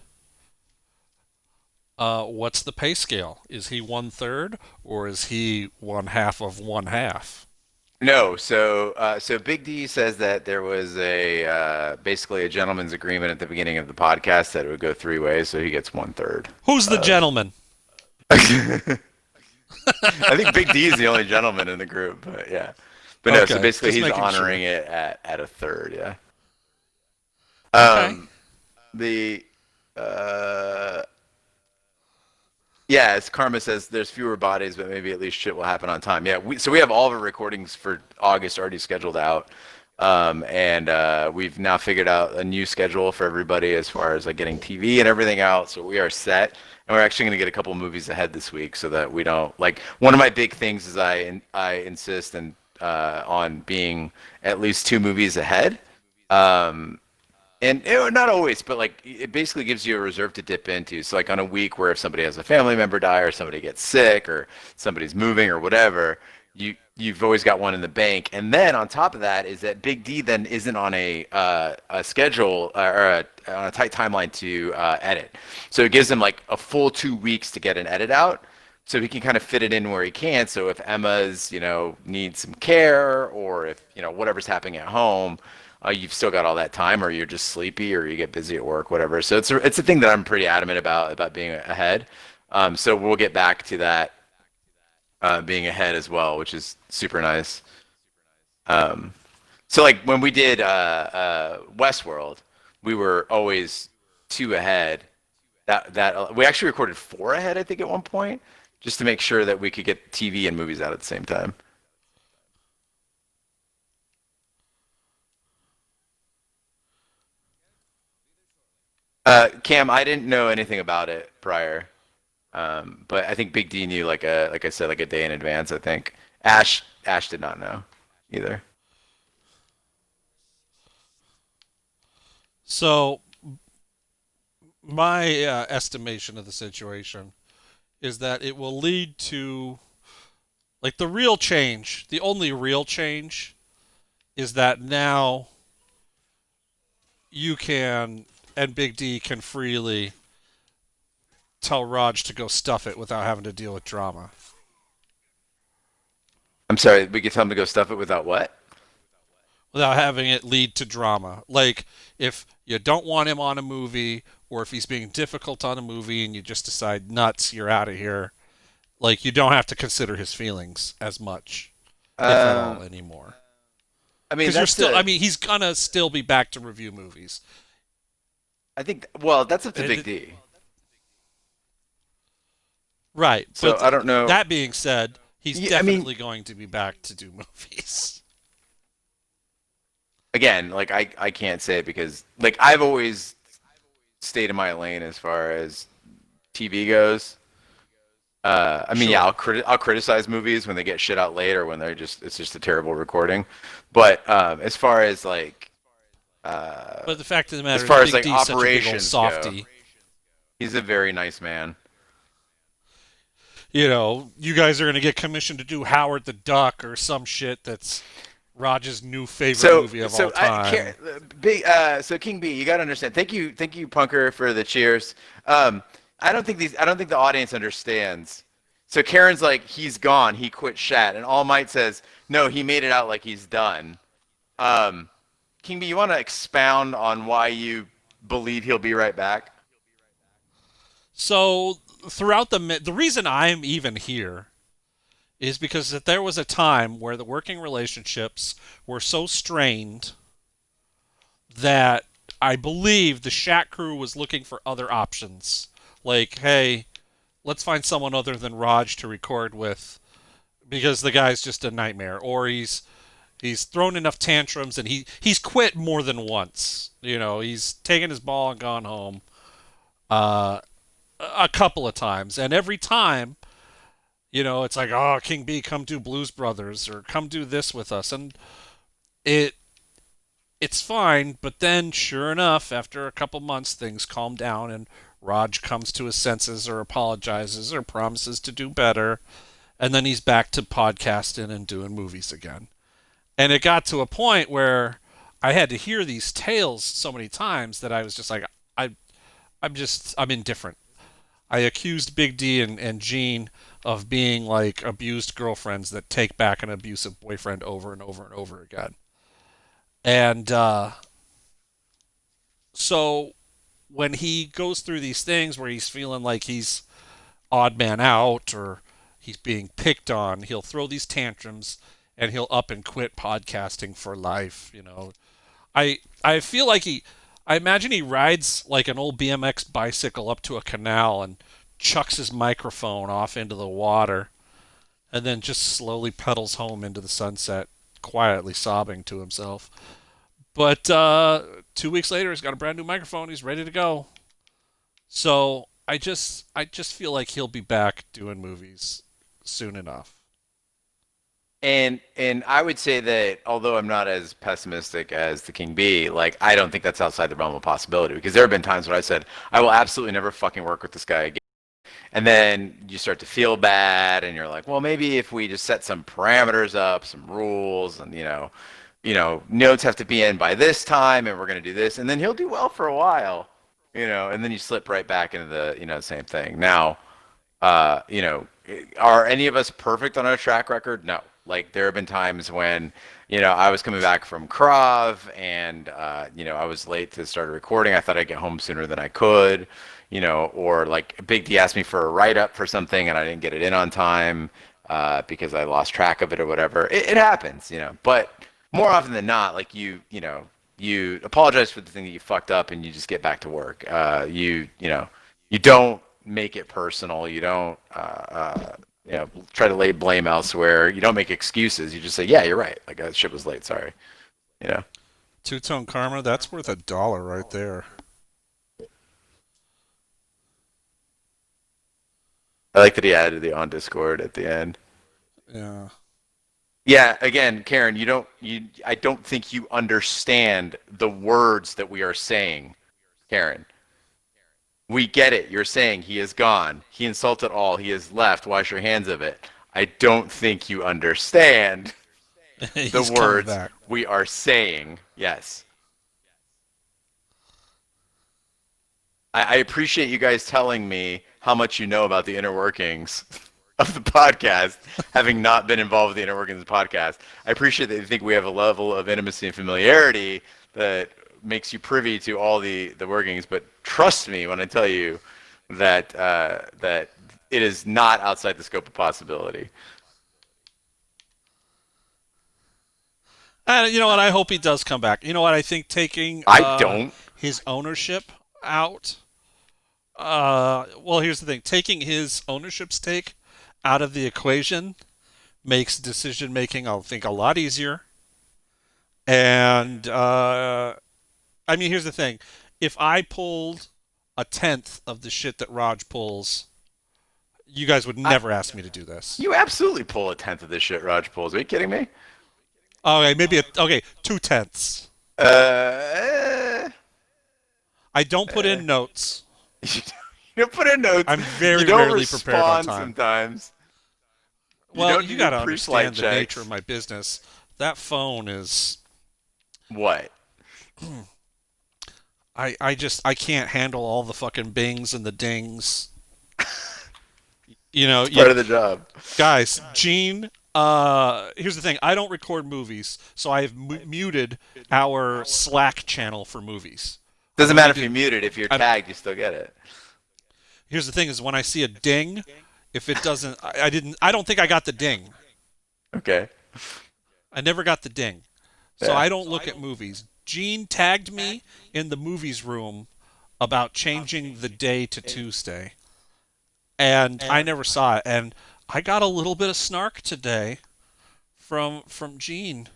what's the pay scale? Is he 1/3 or is he one half of one half? No, so Big D says that there was a basically a gentleman's agreement at the beginning of the podcast that it would go three ways, so he gets one third Who's the of. gentleman? I think Big D is the only gentleman in the group, but yeah. But no, so Okay, basically just he's making honoring sure. it at a third, yeah. Okay. Um, the uh, Yeah, as Karma says, there's fewer bodies, but maybe at least shit will happen on time. Yeah, so we have all the recordings for August already scheduled out, and we've now figured out a new schedule for everybody as far as like getting TV and everything out. So we are set, and we're actually going to get a couple movies ahead this week, so that we don't like. One of my big things is I insist on being at least two movies ahead. Um, and not always, but like it basically gives you a reserve to dip into. So like on a week where if somebody has a family member die or somebody gets sick or somebody's moving or whatever, you've always got one in the bank. And then on top of that is that Big D then isn't on a schedule on a tight timeline to edit. So it gives him like a full 2 weeks to get an edit out. So he can kind of fit it in where he can. So if Emma's, needs some care or if, whatever's happening at home, you've still got all that time, or you're just sleepy, or you get busy at work, whatever. So it's a thing that I'm pretty adamant about being ahead. So we'll get back to that being ahead as well, which is super nice. Um, so like when we did Westworld, we were always two ahead. That we actually recorded four ahead, I think, at one point, just to make sure that we could get TV and movies out at the same time. Cam, I didn't know anything about it prior. But I think Big D knew like I said, like a day in advance, I think. Ash did not know either. So my estimation of the situation is that it will lead to like the real change. The only real change is that now you can and Big D can freely tell Raj to go stuff it without having to deal with drama. I'm sorry, we could tell him to go stuff it without what? Without having it lead to drama. Like if you don't want him on a movie or if he's being difficult on a movie and you just decide nuts, you're out of here. Like you don't have to consider his feelings as much, if at all, Um, anymore. I mean Because you're that's still, a I mean, he's gonna still be back to review movies. I think well that's up to It, Big it, D. right, So but I don't know. that being said, he's Yeah, I mean, definitely going to be back to do movies. again, like I can't say it because like I've always stayed in my lane as far as TV goes. I mean, yeah, Sure, I'll criticize movies when they get shit out late or when it's just a terrible recording. But as far as uh, but the fact of the as matter is, far as Big like D's such a big old operations go, softy. he's a very nice man. You know, you guys are gonna get commissioned to do Howard the Duck or some shit that's. Raj's new favorite So, movie of all so I time. can't, so King B, you got to understand. Thank you, Punker, for the cheers. I don't think the audience understands. So Karen's like, he's gone, he quit Shat, and All Might says, no, he made it out like he's done. Um, King B, you want to expound on why you believe he'll be right back? So throughout the reason I'm even here is because that there was a time where the working relationships were so strained that I believe the Shat crew was looking for other options. Like, hey, let's find someone other than Raj to record with because the guy's just a nightmare, or he's thrown enough tantrums and he's quit more than once. You know, he's taken his ball and gone home uh, a couple of times, and every time, you know, it's like, oh, King B, come do Blues Brothers or come do this with us, and it it's fine. But then, sure enough, after a couple months, things calm down and Raj comes to his senses or apologizes or promises to do better, and then he's back to podcasting and doing movies again. And it got to a point where I had to hear these tales so many times that I was just like, I, I'm indifferent. I accused Big D and Gene of being like abused girlfriends that take back an abusive boyfriend over and over and over again. And so when he goes through these things where he's feeling like he's odd man out or he's being picked on, he'll throw these tantrums and he'll up and quit podcasting for life. You know, I feel like I imagine he rides like an old BMX bicycle up to a canal and chucks his microphone off into the water and then just slowly pedals home into the sunset, quietly sobbing to himself. But 2 weeks later, he's got a brand new microphone. He's ready to go. So I just feel like he'll be back doing movies soon enough. And I would say that although I'm not as pessimistic as the King Bee, like I don't think that's outside the realm of possibility because there have been times when I said I will absolutely never fucking work with this guy again. And then you start to feel bad and you're like, well, maybe if we just set some parameters up, some rules and notes have to be in by this time and we're going to do this and then he'll do well for a while, and then you slip right back into the, same thing. Now, uh, you know, are any of us perfect on our track record? No. Like there have been times when, I was coming back from Krav and, I was late to start recording. I thought I'd get home sooner than I could, or like Big D asked me for a write up for something and I didn't get it in on time, because I lost track of it or whatever. It happens, but more often than not, like you apologize for the thing that you fucked up and you just get back to work. You don't make it personal. You don't, try to lay blame elsewhere. You don't make excuses. You just say, yeah, you're right. Like, ship was late. Sorry. You know, Two tone karma, that's worth $1 right there. I like that he added the on Discord at the end. Yeah. Yeah. Again, Karen, I don't think you understand the words that we are saying, Karen. We get it. You're saying he is gone. He insulted all. He is left. Wash your hands of it. I don't think you understand the He's coming words back. we are saying. Yes. I appreciate you guys telling me how much you know about the inner workings of the podcast, having not been involved with the inner workings of the podcast. I appreciate that you think we have a level of intimacy and familiarity that makes you privy to all the workings. But trust me when I tell you that it is not outside the scope of possibility. And you know what? I hope he does come back. You know what? I think taking I don't. his ownership out. Well, here's the thing: taking his ownership stake out of the equation makes decision making, I think, a lot easier. And I mean, here's the thing: if I pulled a tenth of the shit that Raj pulls, you guys would I never ask me to do this. You absolutely pull a tenth of this shit Raj pulls. Are you kidding me? Okay, maybe okay, 2/10. Uh, I don't put in notes. you don't put in notes. I'm You very don't rarely prepared on respond time. sometimes. You Well, don't do you your got to pre-flight understand the nature of checks. my business. That phone is. What? I can't handle all the fucking bings and the dings. You know, It's you part of the job. guys, Gene. Here's the thing. I don't record movies, so I have muted our Slack channel for movies. I've Doesn't only matter if you did. mute it. If you're I, tagged, you still get it. here's the thing: is when I see a ding, if it doesn't, I didn't. I don't think I got the ding. Okay. I never got the ding, so Yeah. I don't look at movies. Gene tagged me in the movies room about changing the day to Tuesday, and I never saw it. And I got a little bit of snark today from Gene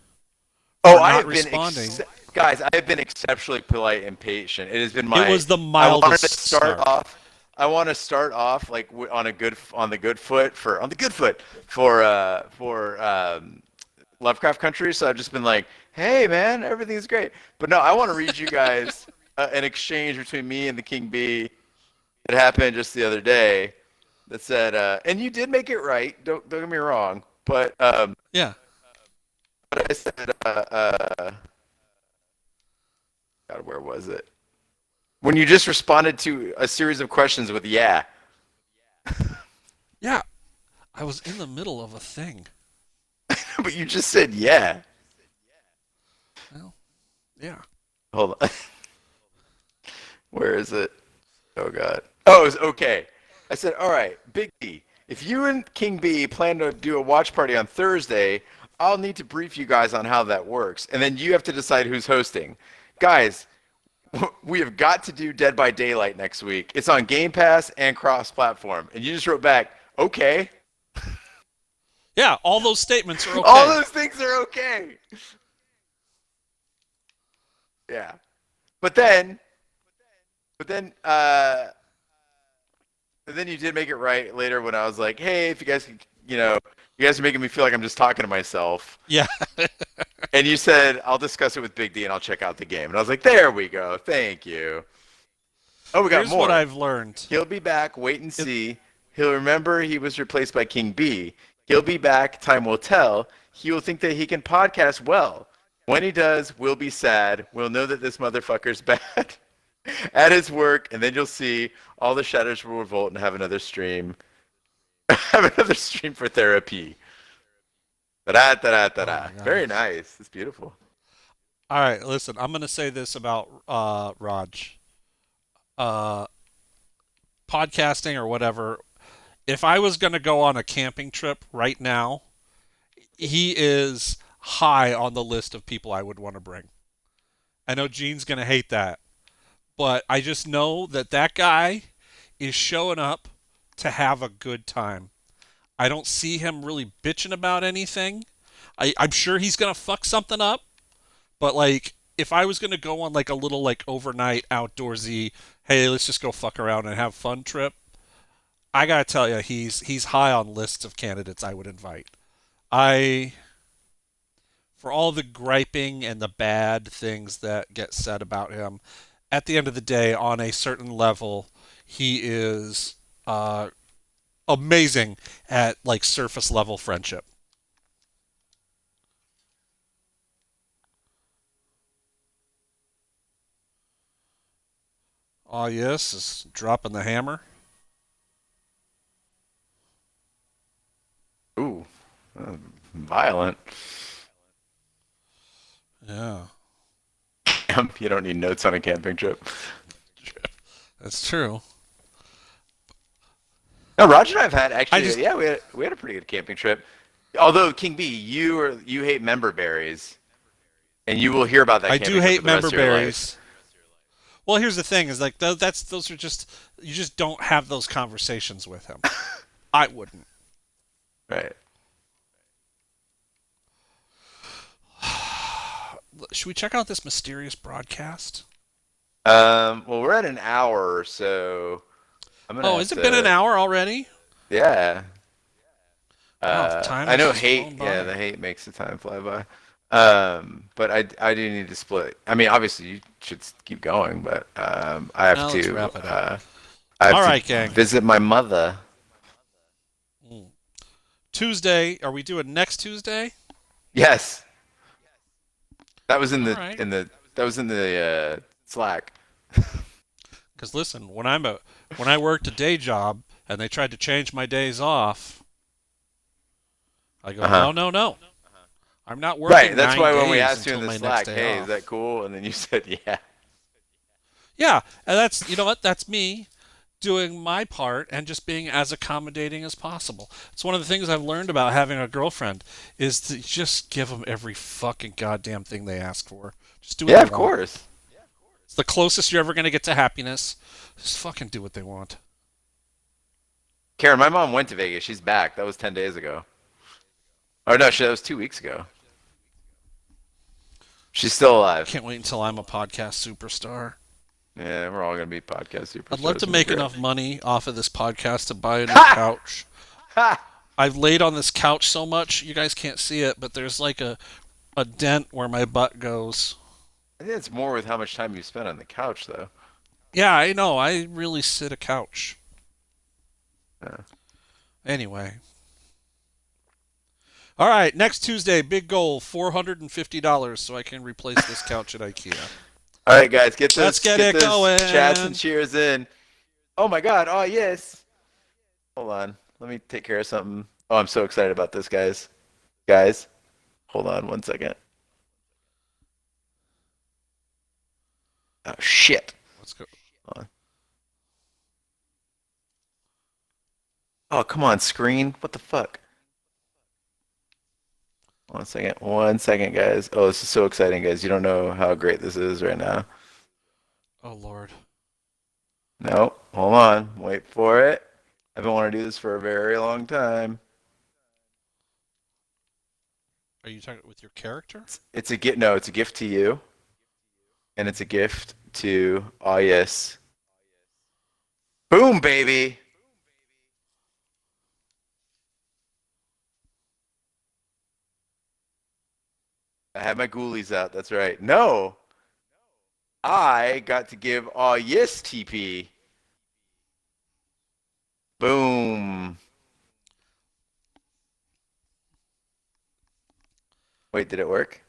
Oh, for I not have been responding. guys. I have been exceptionally polite and patient. It has been It my. was the I wanted to mildest start snark. off. I want to start off like on the good foot for Lovecraft Country. So I've just been like, hey man, everything's great. But no, I want to read you guys an exchange between me and the King Bee that happened just the other day. That said, and you did make it right. Don't get me wrong. Yeah, But I said, God, where was it? When you just responded to a series of questions with "yeah," yeah. I was in the middle of a thing. but you just said "yeah." Well, yeah. Hold on, where is it? Oh God. Oh, it was okay. I said, all right, Big B, if you and King B plan to do a watch party on Thursday, I'll need to brief you guys on how that works, and then you have to decide who's hosting. Guys, we have got to do Dead by Daylight next week. It's on Game Pass and cross-platform, and you just wrote back, okay. Yeah, all those statements are All okay. those things are okay. Yeah. But then, but then, and then you did make it right later when I was like, hey, if you guys could, you guys are making me feel like I'm just talking to myself. Yeah. And you said, I'll discuss it with Big D and I'll check out the game. And I was like, there we go. Thank you. Oh, we got Here's what more. I've learned. He'll be back. Wait and It, see. He'll remember he was replaced by King B. He'll be back. Time will tell. He will think that he can podcast well. When he does, we'll be sad. We'll know that this motherfucker's bad at his work, and then you'll see all the shadows will revolt and have another stream. Have another stream for therapy. Da da da da oh da. my Very gosh. nice. It's beautiful. All right, listen. I'm gonna say this about Raj. Uh, Podcasting or whatever. If I was gonna go on a camping trip right now, he is high on the list of people I would want to bring. I know Gene's gonna hate that, but I just know that that guy is showing up to have a good time. I don't see him really bitching about anything. I'm sure he's gonna fuck something up, but like if I was gonna go on like a little like overnight outdoorsy, hey, let's just go fuck around and have fun trip, I gotta tell you, he's high on lists of candidates I would invite. I for all the griping and the bad things that get said about him, at the end of the day, on a certain level, he is amazing at like surface level friendship. Oh yes, is dropping the hammer. Ooh, violent. Yeah, You don't need notes on a camping trip. that's true. No, Roger and I have had I actually, just yeah, we had a pretty good camping trip. Although King B, you hate member berries, and you will hear about that I do camping trip for hate the rest member of your life. berries. Well, here's the thing: is like that's those are just you just don't have those conversations with him. I wouldn't. Right. Should we check out this mysterious broadcast? Well, we're at an hour, so I'm gonna Oh, have has it been an to. hour already? Yeah. Wow, time I has know just hate. flown Yeah, by. the hate makes the time fly by. But I do need to split. I mean, obviously you should keep going, but Now let's wrap it up. I have All to right, gang. visit my mother. Mm. Tuesday, are we doing next Tuesday? Yes. That was in All the right. Slack. Because listen, when I worked a day job and they tried to change my days off, I go, Uh-huh. no, no, no. I'm not Right. working That's nine why when we days asked you in until the my next Slack, day hey, is that off. cool? And then you said, yeah. Yeah, and that's you know what? That's me doing my part and just being as accommodating as possible. It's one of the things I've learned about having a girlfriend is to just give them every fucking goddamn thing they ask for. Just do what Yeah, they of want. course. It's the closest you're ever going to get to happiness. Just fucking do what they want. Karen, my mom went to Vegas. She's back. That was 10 days ago. Oh, no, that was 2 weeks ago. She's still alive. Can't wait until I'm a podcast superstar. Yeah, we're all going to be podcast I'd love superstars to when we make grow up. enough money off of this podcast to buy a new Ha! couch. Ha! I've laid on this couch so much, you guys can't see it, but there's like a dent where my butt goes. I think it's more with how much time you spend on the couch, though. Yeah, I know. I really sit a couch. Yeah. Anyway. All right, next Tuesday, big goal, $450 so I can replace this couch at IKEA. All right, guys, Let's get get it those chats and going. cheers in. Oh my God! Oh yes. Hold on. Let me take care of something. Oh, I'm so excited about this, guys. Guys, hold on 1 second. Oh shit. Let's go. Hold on. Oh, come on, screen. What the fuck? 1 second. 1 second, guys. Oh, this is so exciting, guys. You don't know how great this is right now. Oh Lord. No, hold on. Wait for it. I've been wanting to do this for a very long time. Are you talking with your character? It's a gift. No, it's a gift to you, and it's a gift to. Oh yes. Boom, baby. I had my ghoulies out. That's right. No, I got to give. Oh yes, TP. Boom. Wait, did it work?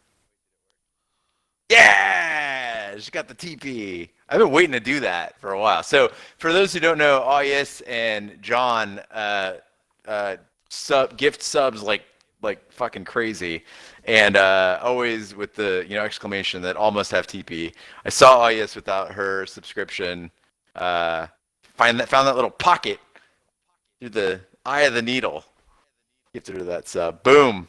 Yeah, she got the TP. I've been waiting to do that for a while. So, for those who don't know, Ayas and John gift subs like fucking crazy, and always with the exclamation that all must have TP. I saw Ayas without her subscription. Uh, found that little pocket through the eye of the needle. Gifted her that sub. Boom.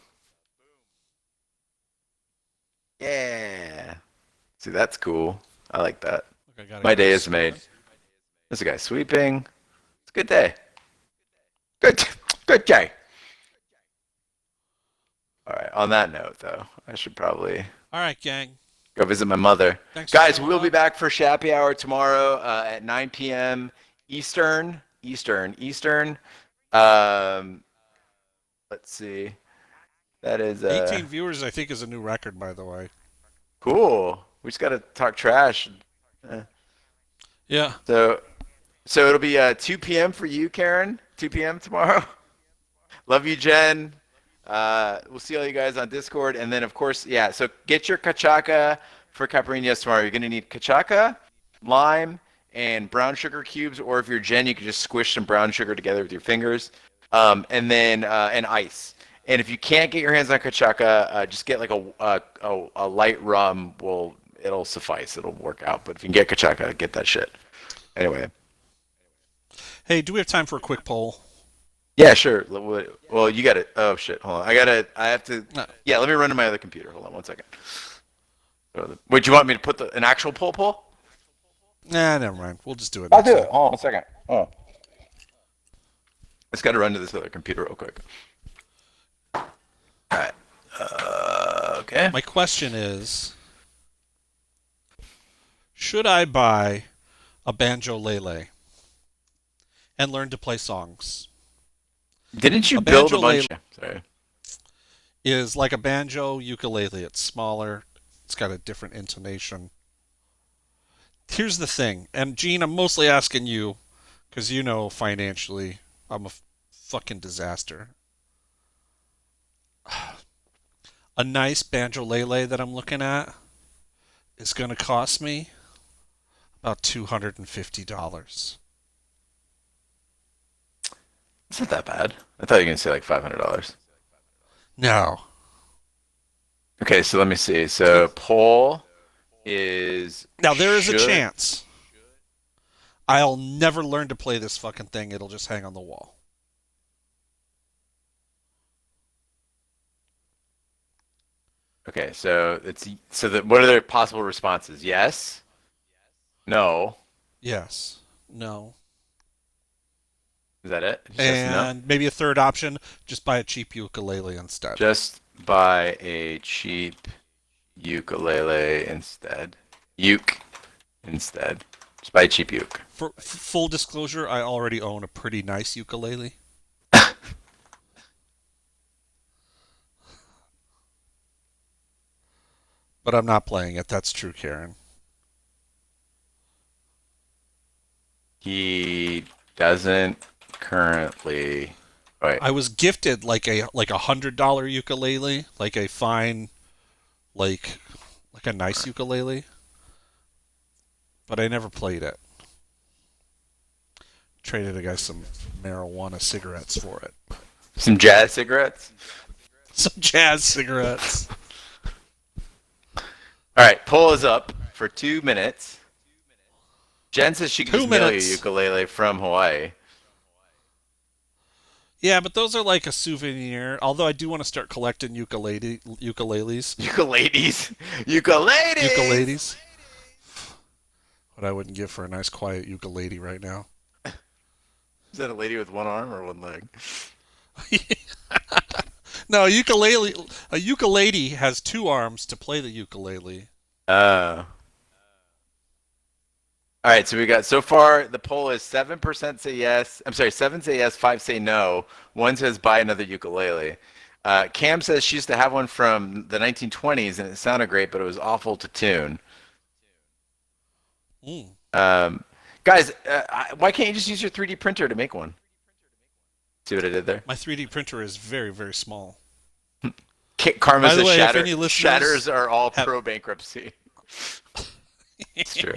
Yeah. See, that's cool. I like that. Look, I got a My day guy is made. sweeping. There's a guy sweeping. It's a good day. Good, good day. All right. On that note, though, I should probably All right, gang. go visit my mother. Thanks for Guys, showing we'll be up. back for Shappy Hour tomorrow at 9 p.m. Eastern. Eastern. Um, let's see. That is 18 viewers, I think, is a new record, by the way. cool. We just gotta talk trash. Uh, Yeah. So it'll be 2 p.m. for you, Karen. 2 p.m. tomorrow. Love you, Jen. We'll see all you guys on Discord, and then of course, yeah. So get your cachaca for caipirinhas tomorrow. You're gonna need cachaca, lime, and brown sugar cubes. Or if you're Jen, you can just squish some brown sugar together with your fingers, and then and ice. And if you can't get your hands on cachaca, just get like a light rum. It'll suffice. It'll work out. But if you can get cachaca, get that shit. Anyway. Hey, do we have time for a quick poll? Yeah, sure. Well, you got it. Oh shit. Hold on. I have to. No. Yeah, let me run to my other computer. Hold on 1 second. Wait, do you want me to put an actual poll? Nah, never mind. We'll just do it I'll next do it. time. Hold on 1 second. Oh. I just got to run to this other computer real quick. All right. Okay. My question is, should I buy a banjo lele and learn to play songs? Didn't you A build a banjo lele bunch? Sorry. is like a banjo ukulele. It's smaller. It's got a different intonation. Here's the thing, and Gene, I'm mostly asking you because you know financially I'm a fucking disaster. A nice banjolele that I'm looking at is going to cost me about $250. It's not that bad. I thought you were gonna say like $500. No. Okay, so let me see. Two. So poll is Now there is a should. chance I'll never learn to play this fucking thing. It'll just hang on the wall. Okay, so it's so that what are the possible responses? Yes, no. Yes. No. Is that it? Just yes and no. And maybe a third option, just buy a cheap ukulele instead. Just buy a cheap ukulele instead. Uke instead. Just buy a cheap uke. For full disclosure, I already own a pretty nice ukulele. But I'm not playing it. That's true, Karen. He doesn't currently. Wait, I was gifted like a $100 ukulele, like a fine, like like a nice ukulele, but I never played it. Traded a guy some marijuana cigarettes for it. some jazz cigarettes. Some jazz cigarettes. All right, poll is up for 2 minutes. Jen says she could Two just mail you a minutes. ukulele from Hawaii. Yeah, but those are like a souvenir. Although I do want to start collecting ukuleles. Ukuleles, ukuleles. Ukuleles. What I wouldn't give for a nice quiet ukulele right now. Is that a lady with one arm or one leg? No, a ukulele has two arms to play the ukulele. Uh, all right, so we got so far the poll is 7% say yes. I'm sorry, 7 say yes, 5 say no. One says buy another ukulele. Cam says she used to have one from the 1920s and it sounded great, but it was awful to tune. Mm. Um, guys, why can't you just use your 3D printer to make one? See what I did there? My 3D printer is very, very small. Karma By the says way, if any shatters listeners are all have. pro bankruptcy. It's true.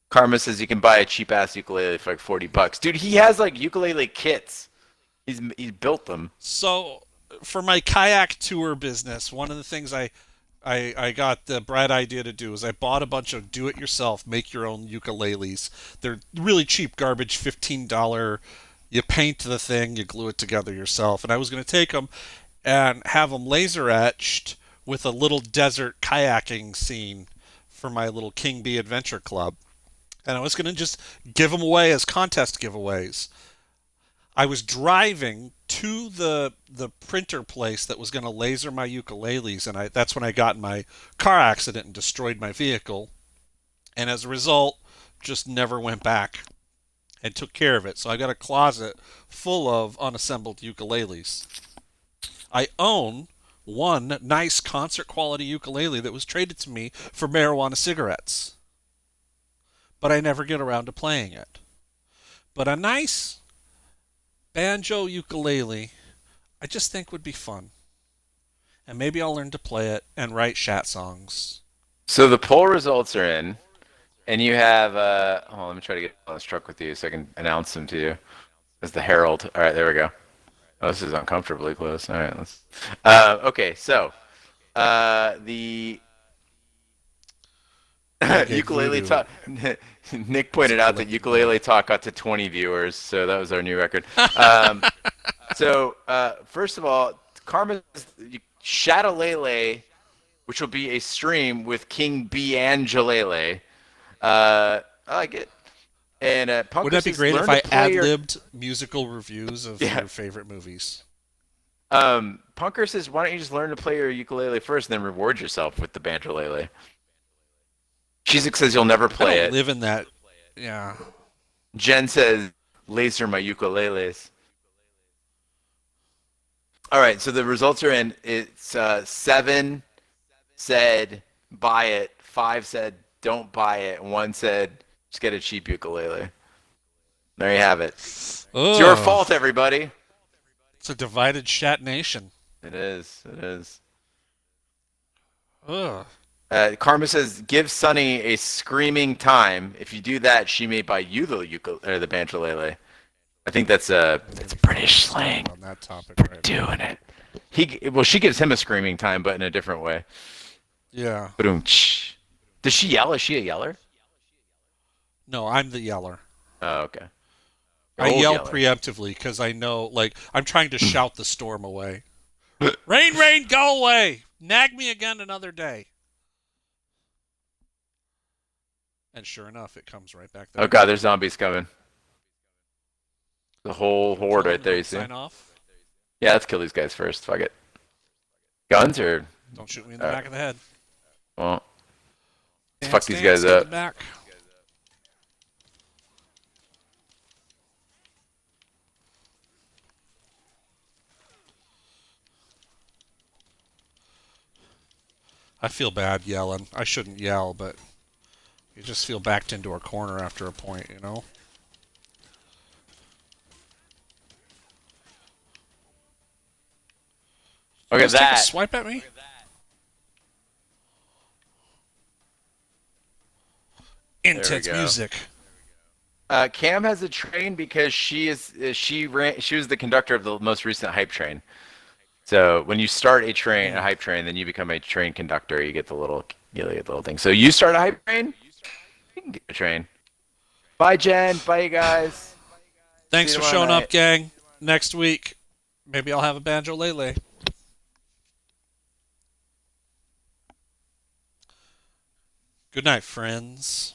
Karma says you can buy a cheap ass ukulele for like $40. Dude, he has like ukulele kits. He's built them. So, for my kayak tour business, one of the things I got the bright idea to do is I bought a bunch of do it yourself, make your own ukuleles. They're really cheap garbage, $15. You paint the thing, you glue it together yourself. And I was going to take them and have them laser etched with a little desert kayaking scene for my little King Bee Adventure Club. And I was going to just give them away as contest giveaways. I was driving to the printer place that was going to laser my ukuleles, and that's when I got in my car accident and destroyed my vehicle. And as a result, just never went back and took care of it. So I got a closet full of unassembled ukuleles. I own one nice concert quality ukulele that was traded to me for marijuana cigarettes, but I never get around to playing it. But a nice banjo ukulele, I just think would be fun. And maybe I'll learn to play it and write shat songs. So the poll results are in, and you have let me try to get on this truck with you so I can announce them to you as the herald. All right, there we go. Oh, this is uncomfortably close. All right, let's. Okay, so the I gave ukulele voodoo. talk. Nick pointed out that Collective ukulele voodoo. talk got to 20 viewers, so that was our new record. So first of all, Karma's Shadowlele, which will be a stream with King B Angelele. I like it. And Punker Wouldn't that be says, great if learn to I play your. ad-libbed musical reviews of Yeah. your favorite movies? Punker says, why don't you just learn to play your ukulele first and then reward yourself with the banjolele? Cheezik says you'll never I play don't it. live in that. Yeah. Jen says, laser my ukuleles. All right, so the results are in. It's 7 said buy it, 5 said don't buy it, and 1 said just get a cheap ukulele. There you have it. It's your Ugh. fault, everybody. It's a divided shat nation. It is. It is. Ugh. Karma says, "Give Sunny a screaming time. If you do that, she may buy you the or the banjolele." I think that's Maybe British start slang. on that topic We're right now. doing it. She gives him a screaming time, but in a different way. Yeah. Boom. Does she yell? Is she a yeller? No, I'm the yeller. Oh, okay. I Old yell yeller. preemptively because I know, like, I'm trying to shout the storm away. Rain, rain, go away! Nag me again another day. And sure enough, it comes right back Oh there. god, there's zombies coming. The whole You want to horde kill right him and there. then You see? sign off? Yeah, let's kill these guys first. Fuck it. Guns or Don't shoot me in the uh, back of the head. well, let's fuck Dance, these dance, guys get the up. back. I feel bad yelling. I shouldn't yell, but you just feel backed into a corner after a point, you know? You Look at just take a that. swipe at me? There we Intense go. music. Cam has a train because she was the conductor of the most recent hype train. So when you start a Hmm. hype train, then you become a train conductor. You get the little thing. So you start a hype train, you can get a train. Bye, Jen. Bye, you guys. See Thanks you for tomorrow showing up, night. gang. Next week, maybe I'll have a banjo lele. Good night, friends.